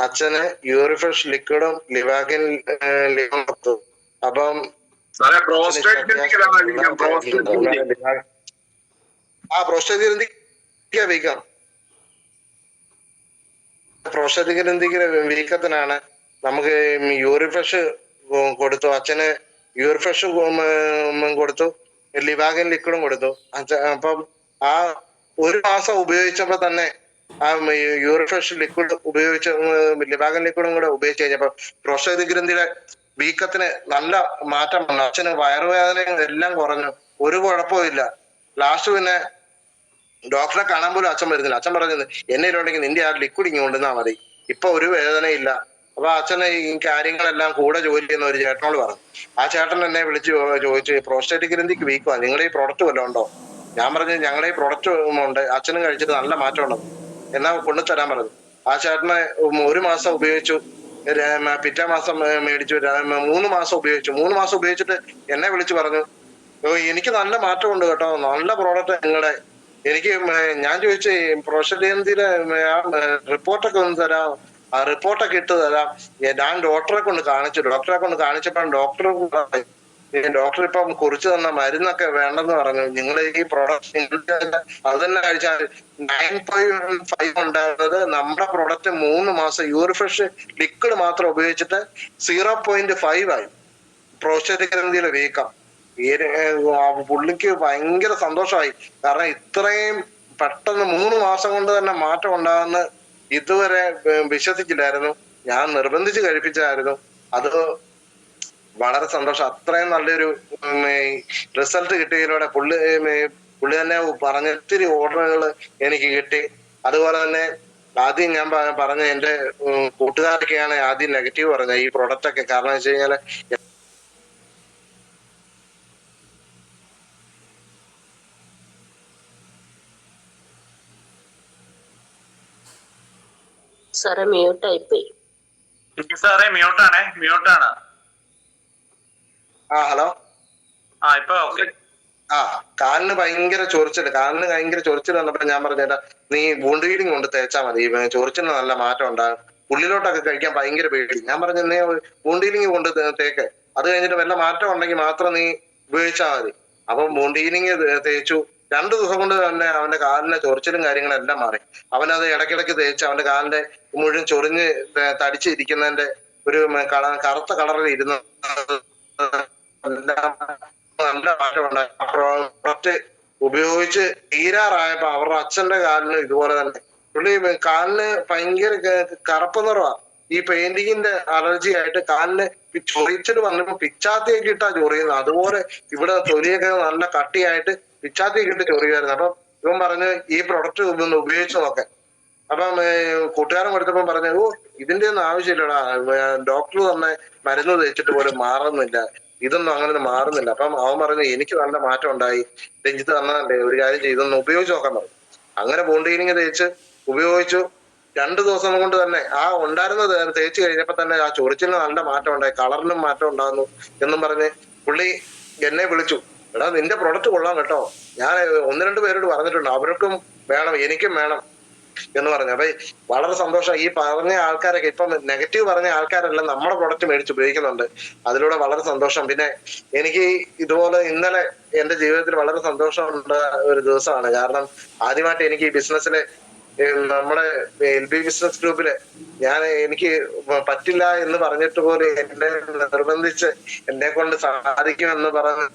അച്ഛന് യൂറിഫ്രഷ് ലിക്വിഡും ലിവാഗിൻ കൊടുത്തു. അപ്പം പ്രോസ്റ്റേറ്റ് വീക്കം, പ്രോസ്റ്റേറ്റ് ഗ്രന്ഥിക്ക് വീക്കത്തിനാണ് നമുക്ക് യൂറിഫ്രഷ് കൊടുത്തു. അച്ഛന് യൂറിഫ്രഷ് കൊടുത്തു, ലിവാഗിൻ ലിക്വിഡും കൊടുത്തു. അപ്പം ആ 1 മാസം ഉപയോഗിച്ചപ്പോ തന്നെ ആ യൂറിഫ്രഷ് ലിക്വിഡ് ഉപയോഗിച്ച് ലിവാഗിൻ ലിക്വിഡും കൂടെ ഉപയോഗിച്ച് കഴിഞ്ഞപ്പോ പ്രോസ്റ്റേറ്റ് ഗ്രന്ഥിയുടെ വീക്കത്തിന് നല്ല മാറ്റം വന്നു. അച്ഛന് വയറുവേദനയും എല്ലാം കുറഞ്ഞു, ഒരു കുഴപ്പമില്ല. ലാസ്റ്റ് പിന്നെ ഡോക്ടറെ കാണാൻ പോലും അച്ഛൻ വരുന്നില്ല. അച്ഛൻ പറഞ്ഞത് എന്നേലുണ്ടെങ്കിൽ നിന്റെ ആ ലിക്വിഡ് ഇങ്ങ് കൊണ്ടുവന്നാൽ മതി, ഇപ്പൊ ഒരു വേദനയില്ല. അപ്പൊ അച്ഛന് ഈ കാര്യങ്ങളെല്ലാം കൂടെ ജോലി ചെയ്യുന്ന ഒരു ചേട്ടനോട് പറഞ്ഞു. ആ ചേട്ടൻ എന്നെ വിളിച്ച് ചോദിച്ചു പ്രോസ്റ്റേറ്റ് ഗ്രന്ഥിക്ക് വീക്കുവാ, നിങ്ങളുടെ ഈ പ്രൊഡക്റ്റ് വല്ലതും ഉണ്ടോ? ഞാൻ പറഞ്ഞു ഞങ്ങളുടെ ഈ പ്രൊഡക്റ്റ് ഉണ്ട്, അച്ഛനും കഴിച്ചിട്ട് നല്ല മാറ്റം ഉണ്ടെന്ന്, എന്നാ കൊണ്ടുതരാൻ പറഞ്ഞു. ആ ചേട്ടനെ 1 മാസം ഉപയോഗിച്ചു, പിറ്റേ മാസം മേടിച്ചു, 3 മാസം ഉപയോഗിച്ചു. 3 മാസം ഉപയോഗിച്ചിട്ട് എന്നെ വിളിച്ചു പറഞ്ഞു എനിക്ക് നല്ല മാറ്റമുണ്ട് കേട്ടോ, നല്ല പ്രോഡക്റ്റ് നിങ്ങളുടെ. എനിക്ക് ഞാൻ ചോദിച്ചു പ്രോസ്റ്റേറ്റ് ഗ്രന്ഥിയുടെ റിപ്പോർട്ടൊക്കെ ഒന്ന് തരാം, ആ റിപ്പോർട്ടൊക്കെ ഇട്ട് തരാം. ഞാൻ ഡോക്ടറെ കൊണ്ട് കാണിച്ചപ്പോൾ ഡോക്ടർ ഇപ്പം കുറിച്ച് തന്ന മരുന്നൊക്കെ വേണ്ടെന്ന് പറഞ്ഞു. നിങ്ങൾ ഈ പ്രോഡക്റ്റ് അത് തന്നെ കഴിച്ചാൽ 9.5 ഉണ്ടായിരുന്നത് നമ്മുടെ പ്രോഡക്റ്റ് 3 മാസം യൂറിഫ്രഷ് ലിക്വിഡ് മാത്രം ഉപയോഗിച്ചിട്ട് 0.5 ആയി. പ്രോസ്റ്റേറ്റിക് ഗ്രന്ഥിയിലെ വീക്കം. പുള്ളിക്ക് ഭയങ്കര സന്തോഷമായി. കാരണം ഇത്രയും പെട്ടെന്ന് 3 മാസം കൊണ്ട് തന്നെ മാറ്റം ഉണ്ടാകുന്ന ഇതുവരെ വിശ്വസിച്ചില്ലായിരുന്നു. ഞാൻ നിർബന്ധിച്ച് കഴിപ്പിച്ചായിരുന്നു. അത് വളരെ സന്തോഷം. അത്രയും നല്ലൊരു റിസൾട്ട് കിട്ടിയതിലൂടെ പുള്ളി തന്നെ പറഞ്ഞ ഒത്തിരി ഓർഡറുകൾ എനിക്ക് കിട്ടി. അതുപോലെ തന്നെ ആദ്യം ഞാൻ പറഞ്ഞ എന്റെ കൂട്ടുകാരൊക്കെയാണ് ആദ്യം നെഗറ്റീവ് പറഞ്ഞത് ഈ പ്രൊഡക്റ്റ് ഒക്കെ. കാരണം വെച്ച് കഴിഞ്ഞാല് സാറേ മ്യൂട്ടായി പോയി. സാറേ മ്യൂട്ടാണ്. ഹലോ. ഇപ്പൊ ഓക്കെ. കാലിന് ഭയങ്കര ചൊറിച്ചിൽ വന്നപ്പോ ഞാൻ പറഞ്ഞേട്ടാ നീ വൂണ്ട് ഹീലിംഗ് കൊണ്ട് തേച്ചാ മതി, ചൊറിച്ചിന് നല്ല മാറ്റം ഉണ്ടാകും. ഉള്ളിലോട്ടൊക്കെ കഴിക്കാൻ ഭയങ്കര പേടി. ഞാൻ പറഞ്ഞു നീ വൂണ്ട് ഹീലിംഗ് കൊണ്ട് തേക്ക്, അത് കഴിഞ്ഞിട്ട് വല്ല മാറ്റം ഉണ്ടെങ്കിൽ മാത്രം നീ ഉപയോഗിച്ചാൽ മതി. അപ്പം വൂണ്ട് ഹീലിംഗ് തേച്ചു. 2 ദിവസം കൊണ്ട് തന്നെ അവന്റെ കാലിന്റെ ചൊറിച്ചിലും കാര്യങ്ങളും എല്ലാം മാറി. അവനത് ഇടയ്ക്കിടയ്ക്ക് തേച്ച് അവന്റെ കാലിന്റെ മുഴുവൻ ചൊറിഞ്ഞ് തടിച്ചിരിക്കുന്നതിന്റെ ഒരു കറുത്ത കളറിൽ ഇരുന്ന് നല്ല മാറ്റം ഉണ്ടായി. പ്രൊഡക്റ്റ് ഉപയോഗിച്ച് തീരാറായപ്പോ അവരുടെ അച്ഛന്റെ കാലിന് ഇതുപോലെ തന്നെ പുള്ളി കാലിന് ഭയങ്കര കറുപ്പ് നിറവാ. ഈ പെയിന്റിങ്ങിന്റെ അലർജി ആയിട്ട് കാലിന് ചൊറിച്ചിട്ട് വന്നപ്പോ പിച്ചാത്തിയൊക്കെ ഇട്ടാ ചൊറിയുന്നത്. അതുപോലെ ഇവിടെ തൊലിയൊക്കെ നല്ല കട്ടിയായിട്ട് പിച്ചാത്തിയൊക്കെ ഇട്ട് ചൊറിയുമായിരുന്നു. അപ്പം ഇവൻ പറഞ്ഞ് ഈ പ്രൊഡക്റ്റ് ഒന്ന് ഉപയോഗിച്ച് നോക്കാൻ. അപ്പം കൂട്ടുകാരൻ കൊടുത്തപ്പോ പറഞ്ഞു ഇതിന്റെ ഒന്നും ആവശ്യമില്ലടാ, ഡോക്ടർ തന്നെ മരുന്ന് തേച്ചിട്ട് പോലും മാറുന്നില്ല, ഇതൊന്നും അങ്ങനെ മാറുന്നില്ല. അപ്പം അവൻ പറഞ്ഞു എനിക്ക് നല്ല മാറ്റം ഉണ്ടായി, രഞ്ജിത്ത് തന്നതല്ലേ, ഒരു കാര്യം ചെയ്തൊന്ന് ഉപയോഗിച്ച് നോക്കാൻ പറഞ്ഞു. അങ്ങനെ വൂണ്ട് ഹീലിംഗ് തേച്ച് ഉപയോഗിച്ചു. 2 ദിവസം കൊണ്ട് തന്നെ ഉണ്ടായിരുന്നത് തേച്ച് കഴിഞ്ഞപ്പോ തന്നെ ആ ചൊറിച്ചിന് നല്ല മാറ്റം ഉണ്ടായി, കളറിനും മാറ്റം ഉണ്ടാകുന്നു എന്നും പറഞ്ഞ് പുള്ളി എന്നെ വിളിച്ചു. എടാ നിന്റെ പ്രൊഡക്റ്റ് കൊള്ളാം കേട്ടോ, ഞാൻ 1-2 പേരോട് പറഞ്ഞിട്ടുണ്ട്, അവർക്കും വേണം എനിക്കും വേണം എന്ന് പറഞ്ഞു. അപ്പൊ വളരെ സന്തോഷം. ഈ പറഞ്ഞ ആൾക്കാരൊക്കെ ഇപ്പം നെഗറ്റീവ് പറഞ്ഞ ആൾക്കാരെല്ലാം നമ്മുടെ പ്രൊഡക്റ്റ് മേടിച്ച് ഉപയോഗിക്കുന്നുണ്ട്. അതിലൂടെ വളരെ സന്തോഷം. പിന്നെ എനിക്ക് ഇതുപോലെ ഇന്നലെ എന്റെ ജീവിതത്തിൽ വളരെ സന്തോഷമുള്ള ഒരു ദിവസമാണ്. കാരണം ആദ്യമായിട്ട് എനിക്ക് ഈ ബിസിനസ്സിലെ നമ്മുടെ LB ബിസിനസ് ഗ്രൂപ്പില് എനിക്ക് പറ്റില്ല എന്ന് പറഞ്ഞിട്ട് പോലും എന്നെ നിർബന്ധിച്ച് എന്നെ കൊണ്ട് സാധിക്കുമെന്ന് പറഞ്ഞ്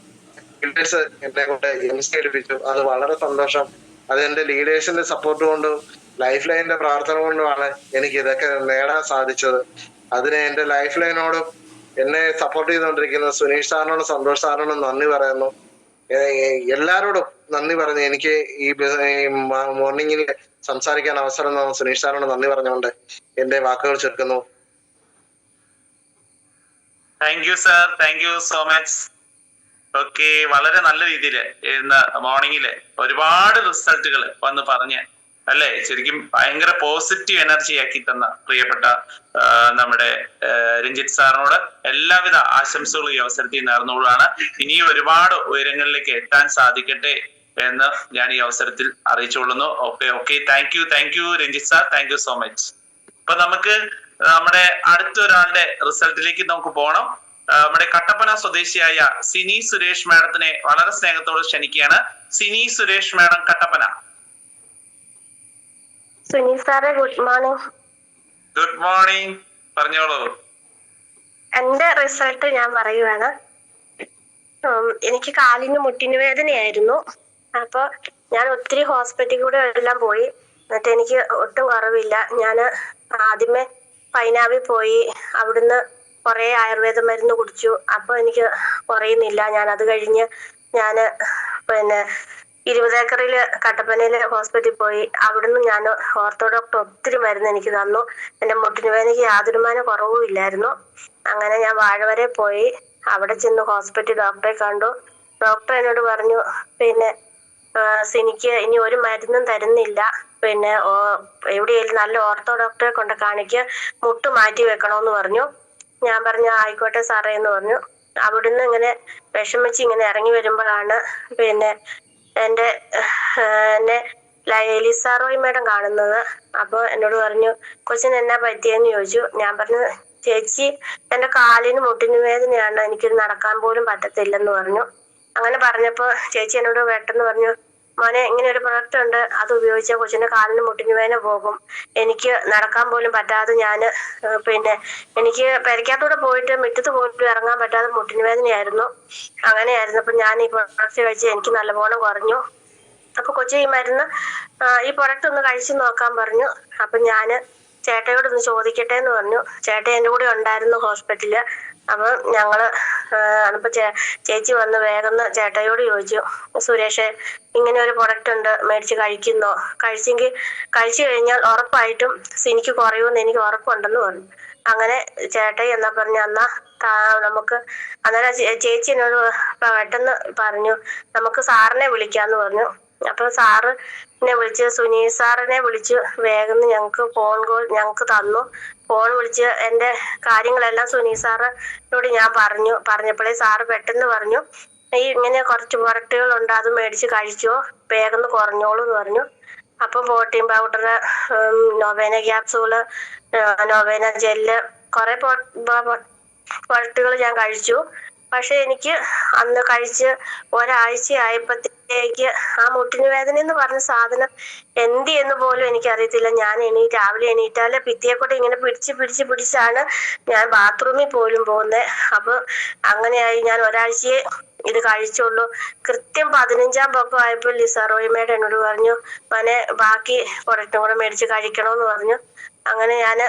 എന്നെ കൊണ്ട് MC എടുപ്പിച്ചു. അത് വളരെ സന്തോഷം. അത് എന്റെ ലീഡേഴ്സിന്റെ സപ്പോർട്ട് കൊണ്ടും ലൈഫ് ലൈനിന്റെ പ്രാർത്ഥന കൊണ്ടുമാണ് എനിക്ക് ഇതൊക്കെ നേടാൻ സാധിച്ചത്. അതിന് എന്റെ ലൈഫ് ലൈനോടും എന്നെ സപ്പോർട്ട് ചെയ്തുകൊണ്ടിരിക്കുന്ന സുനീഷ് സാറിനോടും സന്തോഷ് സാറിനോടും നന്ദി പറയുന്നു. എല്ലാരോടും നന്ദി പറഞ്ഞു എനിക്ക് ഈ മോർണിംഗിൽ സംസാരിക്കാൻ അവസരം തന്ന സുനീഷ് സാറിനോട് നന്ദി പറഞ്ഞുകൊണ്ട് എന്റെ വാക്കുകൾ ചേർക്കുന്നു. Thank you sir, thank you so much. Okay, വളരെ നല്ല രീതിയിൽ ഇന്ന് മോർണിംഗില് ഒരുപാട് റിസൾട്ടുകൾ വന്ന് പറഞ്ഞ് അല്ലെ, ശരിക്കും ഭയങ്കര പോസിറ്റീവ് എനർജി ആക്കി തന്ന പ്രിയപ്പെട്ട നമ്മുടെ രഞ്ജിത്ത് സാറിനോട് എല്ലാവിധ ആശംസകളും ഈ അവസരത്തിൽ നേർന്നുകൊണ്ടാണ്. ഇനിയും ഒരുപാട് ഉയരങ്ങളിലേക്ക് എത്താൻ സാധിക്കട്ടെ എന്ന് ഞാൻ ഈ അവസരത്തിൽ അറിയിച്ചുകൊള്ളുന്നു. Okay, thank you Ranjith sir, thank you so much. അപ്പൊ നമുക്ക് നമ്മുടെ അടുത്തൊരാളുടെ റിസൾട്ടിലേക്ക് നമുക്ക് പോകണം. നമ്മുടെ കട്ടപ്പന സ്വദേശിയായ സിനി സുരേഷ് മാഡത്തിനെ വളരെ സ്നേഹത്തോടെ ക്ഷണിക്കുകയാണ്. സിനി സുരേഷ് മാഡം, കട്ടപ്പന. സുനി സാറേ, ഗുഡ് മോർണിംഗ്. ഗുഡ് മോർണിംഗ്, പറഞ്ഞോളൂ. എന്റെ റിസൾട്ട് ഞാൻ പറയുവാണ്. എനിക്ക് കാലിന് മുട്ടിന് വേദനയായിരുന്നു. അപ്പൊ ഞാൻ ഒത്തിരി ഹോസ്പിറ്റലിൽ കൂടെ എല്ലാം പോയി, എന്നിട്ട് എനിക്ക് ഒട്ടും കുറവില്ല. ഞാൻ ആദ്യമേ പൈനാവിൽ പോയി, അവിടുന്ന് കുറെ ആയുർവേദ മരുന്ന് കുടിച്ചു. അപ്പൊ എനിക്ക് കുറയുന്നില്ല. ഞാൻ അത് കഴിഞ്ഞ് പിന്നെ 20 ഏക്കറില് കട്ടപ്പനയിലെ ഹോസ്പിറ്റലിൽ പോയി. അവിടുന്ന് ഞാൻ ഓർത്തോ ഡോക്ടർ ഒത്തിരി മരുന്ന് എനിക്ക് തന്നു. എന്റെ മുട്ടിന് വേദനയ്ക്ക് യാതൊരുമാന കുറവും ഇല്ലായിരുന്നു. അങ്ങനെ ഞാൻ വാഴവരെ പോയി. അവിടെ ചെന്ന് ഹോസ്പിറ്റൽ ഡോക്ടറെ കണ്ടു. ഡോക്ടർ എന്നോട് പറഞ്ഞു, പിന്നെ സിനിക്ക് ഇനി ഒരു മരുന്നും തരുന്നില്ല, പിന്നെ എവിടെയെങ്കിലും നല്ല ഓർത്തോ ഡോക്ടറെ കൊണ്ട് കാണിക്കുക, മുട്ട് മാറ്റി വെക്കണമെന്ന് പറഞ്ഞു. ഞാൻ പറഞ്ഞു ആയിക്കോട്ടെ സാറേ എന്ന് പറഞ്ഞു. അവിടുന്ന് ഇങ്ങനെ വിഷമിച്ച് ഇങ്ങനെ ഇറങ്ങി വരുമ്പോഴാണ് പിന്നെ എന്നെ ലിസ റോയ് മേഡം കാണുന്നത്. അപ്പോൾ എന്നോട് പറഞ്ഞു കൊച്ചിന് എന്നാ പറ്റിയെന്ന് ചോദിച്ചു. ഞാൻ പറഞ്ഞു ചേച്ചി എന്റെ കാലിന് മുട്ടിന് വേദനയാണ്, എനിക്കിത് നടക്കാൻ പോലും പറ്റത്തില്ലെന്ന് പറഞ്ഞു. അങ്ങനെ പറഞ്ഞപ്പോ ചേച്ചി എന്നോട് പെട്ടെന്ന് പറഞ്ഞു, മോനെ ഇങ്ങനെ ഒരു പ്രൊഡക്റ്റ് ഉണ്ട്, അത് ഉപയോഗിച്ചാൽ കൊച്ചിന്റെ കാലിന് മുട്ടിന് വേദന പോകും. എനിക്ക് നടക്കാൻ പോലും പറ്റാതെ പിന്നെ എനിക്ക് പെരക്കകത്തൂടെ പോയിട്ട് മുറ്റത്ത് പോയിട്ട് ഇറങ്ങാൻ പറ്റാതെ മുട്ടിന് വേദനയായിരുന്നു. അങ്ങനെയായിരുന്നു. അപ്പൊ ഞാൻ ഈ പ്രൊഡക്റ്റ് കഴിച്ച് എനിക്ക് നല്ലപോലെ കുറഞ്ഞു. അപ്പൊ കൊച്ചു ഈ മരുന്ന് ഈ പ്രൊഡക്റ്റ് ഒന്ന് കഴിച്ചു നോക്കാൻ പറഞ്ഞു. അപ്പൊ ഞാന് ചേട്ടയോട് ഒന്ന് ചോദിക്കട്ടെ എന്ന് പറഞ്ഞു. ചേട്ടൻ എന്റെ കൂടെ ഉണ്ടായിരുന്നു ഹോസ്പിറ്റലില്. അപ്പൊ ഞങ്ങള് അപ്പൊ ചേച്ചി വന്ന് വേഗം ചേട്ടയോട് ചോദിച്ചു, സുരേഷ് ഇങ്ങനെ ഒരു പ്രൊഡക്റ്റ് ഉണ്ട്, മേടിച്ച് കഴിക്കുന്നോ? കഴിച്ചു കഴിഞ്ഞാൽ ഉറപ്പായിട്ടും എനിക്ക് കുറയുമെന്ന് എനിക്ക് ഉറപ്പുണ്ടെന്ന് പറഞ്ഞു. അങ്ങനെ ചേട്ടായി എന്നാ പറഞ്ഞു, എന്നാ നമുക്ക് അന്നേരം ചേച്ചി എന്നോട് പെട്ടെന്ന് പറഞ്ഞു നമുക്ക് സാറിനെ വിളിക്കാന്ന് പറഞ്ഞു. അപ്പൊ സാറിനെ വിളിച്ച് സുനീൽ സാറിനെ വിളിച്ച് വേഗം ഞങ്ങൾക്ക് ഫോൺ കോൾ ഞങ്ങൾക്ക് തന്നു. ഫോൺ വിളിച്ച് എന്റെ കാര്യങ്ങളെല്ലാം സുനീൽ സാറിനോട് ഞാൻ പറഞ്ഞപ്പോഴേ സാറ് പെട്ടെന്ന് പറഞ്ഞു, ഈ ഇങ്ങനെ കുറച്ച് പ്രൊഡക്റ്റുകളുണ്ട്, അത് മേടിച്ച് കഴിച്ചോ, വേഗം കുറഞ്ഞോളൂ എന്ന് പറഞ്ഞു. അപ്പൊ പ്രോട്ടീൻ പൗഡർ, നൊവേന ക്യാപ്സൂള്, നൊവേന ജെല്ല്, കുറെ പ്രൊഡക്റ്റുകൾ ഞാൻ കഴിച്ചു. പക്ഷെ എനിക്ക് അന്ന് കഴിച്ച് ഒരാഴ്ച ആയപ്പോഴത്തേക്ക് ആ മുട്ടിന് വേദന എന്ന് പറഞ്ഞ സാധനം എന്ത് എന്ന് പോലും എനിക്കറിയത്തില്ല. ഞാൻ രാവിലെ എണീറ്റാല് ഭിത്തിയെക്കൂടെ ഇങ്ങനെ പിടിച്ചാണ് ഞാൻ ബാത്റൂമിൽ പോലും പോകുന്നത്. അപ്പൊ അങ്ങനെയായി ഞാൻ ഒരാഴ്ചയെ ഇത് കഴിച്ചുള്ളൂ. കൃത്യം 15-ാം പൊക്കം ആയപ്പോൾ ലിസ റോയ് മേഡം എന്നോട് പറഞ്ഞു, മോനെ ബാക്കി പ്രൊഡക്റ്റും കൂടെ മേടിച്ച് കഴിക്കണമെന്ന് പറഞ്ഞു. അങ്ങനെ ഞാന്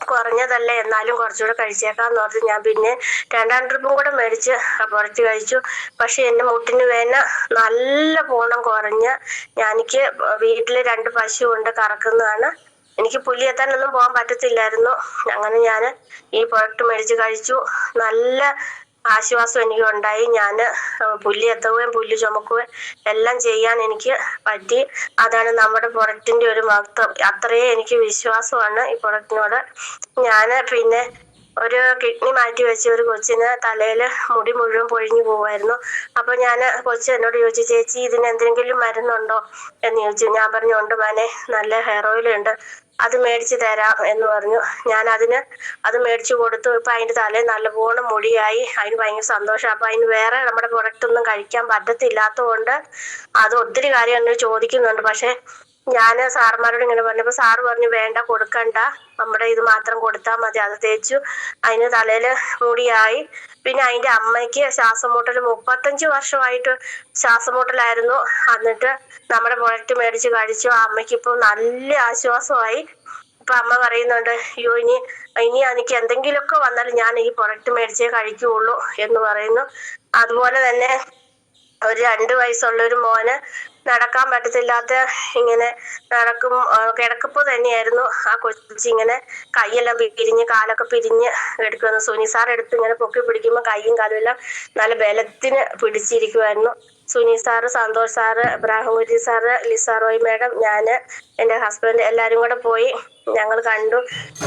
കുറഞ്ഞതല്ലേ എന്നാലും കുറച്ചുകൂടെ കഴിച്ചേക്കാന്ന് ഓർത്ത് ഞാൻ പിന്നെ 2-ാം ട്രിപ്പും കൂടെ മേടിച്ച് പ്രൊഡക്റ്റ് കഴിച്ചു. പക്ഷെ എന്റെ മുട്ടിന് വേദന നല്ല പോണം കുറഞ്ഞ്. എനിക്ക് വീട്ടില് 2 പശു ഉണ്ട്, കറക്കുന്നതാണ്. എനിക്ക് പുല്ല് പോകാൻ പറ്റത്തില്ലായിരുന്നു. അങ്ങനെ ഞാൻ ഈ പ്രൊഡക്റ്റ് മേടിച്ച് കഴിച്ചു. നല്ല ആശ്വാസം എനിക്ക് ഉണ്ടായി. ഞാന് പുല്ല് എത്തുകയും പുല്ല് ചുമക്കുകയും എല്ലാം ചെയ്യാൻ എനിക്ക് പറ്റി. അതാണ് നമ്മുടെ പ്രൊഡക്റ്റിന്റെ ഒരു മഹത്വം. അത്രയും എനിക്ക് വിശ്വാസമാണ് ഈ പ്രൊഡക്റ്റിനോട്. ഞാന് പിന്നെ ഒരു കിഡ്നി മാറ്റി വെച്ച ഒരു കൊച്ചിന് തലയില് മുടി മുഴുവൻ പൊഴിഞ്ഞു പോവായിരുന്നു. അപ്പൊ കൊച്ചു എന്നോട് ചോദിച്ചു, ചേച്ചി ഇതിന് എന്തെങ്കിലും മരുന്നുണ്ടോ എന്ന് ചോദിച്ചു. ഞാൻ പറഞ്ഞു ഉണ്ട് മോനെ, നല്ല ഹെയർ ഓയിൽ ഉണ്ട്, അത് മേടിച്ച് തരാം എന്ന് പറഞ്ഞു. ഞാൻ അത് മേടിച്ചു കൊടുത്തു. ഇപ്പൊ അതിന്റെ തലയിൽ നല്ലപോലെ മുടിയായി. അതിന് ഭയങ്കര സന്തോഷം. അപ്പൊ അതിന് വേറെ നമ്മുടെ പ്രൊഡക്റ്റ് ഒന്നും കഴിക്കാൻ പറ്റത്തില്ലാത്തത് കൊണ്ട് അത് ഒത്തിരി കാര്യം എന്നോട് ചോദിക്കുന്നുണ്ട്. പക്ഷെ ഞാൻ സാറുമാരോട് ഇങ്ങനെ പറഞ്ഞപ്പോ സാറ് പറഞ്ഞു വേണ്ട, കൊടുക്കണ്ട, നമ്മുടെ ഇത് മാത്രം കൊടുത്താൽ മതി. അത് തേച്ചു, അതിന് തലയില് മുടിയായി. പിന്നെ അതിന്റെ അമ്മയ്ക്ക് ശ്വാസം മുട്ടൽ 35 വർഷമായിട്ട് ശ്വാസം മുട്ടലായിരുന്നു. എന്നിട്ട് നമ്മുടെ പ്രൊഡക്റ്റ് മേടിച്ച് കഴിച്ചു. ആ അമ്മയ്ക്ക് ഇപ്പൊ നല്ല ആശ്വാസമായി. ഇപ്പൊ അമ്മ പറയുന്നുണ്ട്, അയ്യോ ഇനി എനിക്ക് എന്തെങ്കിലുമൊക്കെ വന്നാലും ഞാൻ ഈ പ്രൊഡക്റ്റ് മേടിച്ചേ കഴിക്കുകയുള്ളൂ എന്ന് പറയുന്നു. അതുപോലെ തന്നെ ഒരു 2 വയസ്സുള്ള ഒരു മോന് നടക്കാൻ പറ്റത്തില്ലാത്ത ഇങ്ങനെ കിടക്കപ്പ് തന്നെയായിരുന്നു. ആ കൊച്ചിങ്ങനെ കൈയെല്ലാം പിരിഞ്ഞ് കാലൊക്കെ പിരിഞ്ഞ് എടുക്കുന്നു. സുനി സാർ എടുത്ത് ഇങ്ങനെ പൊക്കി പിടിക്കുമ്പോൾ കൈയും കാലും എല്ലാം നല്ല ബലത്തിന് പിടിച്ചിരിക്കുമായിരുന്നു. Suni sir, Santhosh sir, Ibrahimkutty sir, Lisa Roy madam, ഞാന്, എന്റെ ഹസ്ബൻഡ് എല്ലാരും കൂടെ പോയി ഞങ്ങൾ കണ്ടു.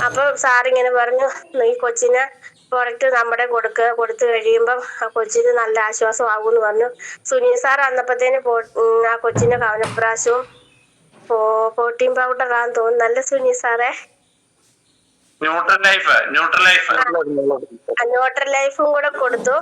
അപ്പൊ സാറിങ്ങനെ പറഞ്ഞു, ഈ കൊച്ചിന് പ്രൊഡക്റ്റ് നമ്മുടെ കൊടുത്തു കഴിയുമ്പം ആ കൊച്ചിന് നല്ല ആശ്വാസം ആകുമെന്ന് പറഞ്ഞു. സുനിൽ സാർ അന്നപ്പത്തേന് ആ കൊച്ചിന്റെ കവനപ്രാശവും പ്രോട്ടീൻ പൗഡറാന്ന് തോന്നുന്നു. നല്ല സുനിൽ സാറേ, ന്യൂട്രൽ ലൈഫും കൂടെ കൊടുത്തു.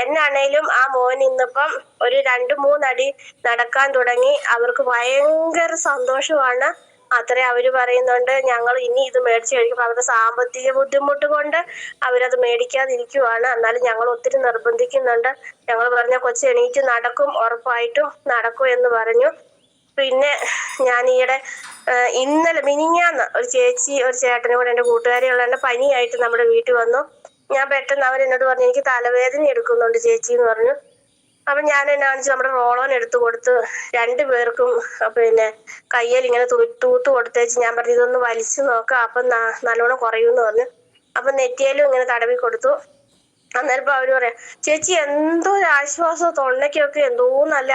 എന്നാണേലും ആ മോൻ ഇന്നിപ്പം ഒരു 2-3 അടി നടക്കാൻ തുടങ്ങി. അവർക്ക് ഭയങ്കര സന്തോഷമാണ്. അത്രേ അവര് പറയുന്നുണ്ട്. ഞങ്ങൾ ഇനി ഇത് മേടിച്ച് കഴിക്കുമ്പോൾ അവരുടെ സാമ്പത്തിക ബുദ്ധിമുട്ട് കൊണ്ട് അവരത് മേടിക്കാതിരിക്കുവാണ്. എന്നാലും ഞങ്ങൾ ഒത്തിരി നിർബന്ധിക്കുന്നുണ്ട്. ഞങ്ങൾ പറഞ്ഞ കൊച്ചു എണീറ്റ് നടക്കും, ഉറപ്പായിട്ടും നടക്കും എന്ന് പറഞ്ഞു. പിന്നെ ഞാൻ ഈയിടെ ഇന്നലെ മിനിഞ്ഞാന്ന് ഒരു ചേട്ടനും കൂടെ എന്റെ കൂട്ടുകാരിയുള്ള എന്റെ പനിയായിട്ട് നമ്മുടെ വീട്ടിൽ വന്നു. ഞാൻ പെട്ടെന്ന് അവരെന്നോട് പറഞ്ഞു, എനിക്ക് തലവേദന എടുക്കുന്നുണ്ട് ചേച്ചി എന്ന് പറഞ്ഞു. അപ്പൊ ഞാൻ എന്നാ വെച്ചാൽ നമ്മുടെ റോളോൻ എടുത്തു കൊടുത്ത് 2 പേർക്കും പിന്നെ കയ്യിൽ ഇങ്ങനെ തൂത്ത് കൊടുത്തേച്ച് ഞാൻ പറഞ്ഞു ഇതൊന്ന് വലിച്ചു നോക്കാം, അപ്പൊ നല്ലോണം കുറയുമെന്ന് പറഞ്ഞു. അപ്പൊ നെറ്റിയിലും ഇങ്ങനെ തടവി കൊടുത്തു. അന്നേരം അവര് പറയാം, ചേച്ചി എന്തോ ഒരു ആശ്വാസം, തൊണ്ടയ്ക്കൊക്കെ എന്തോ നല്ല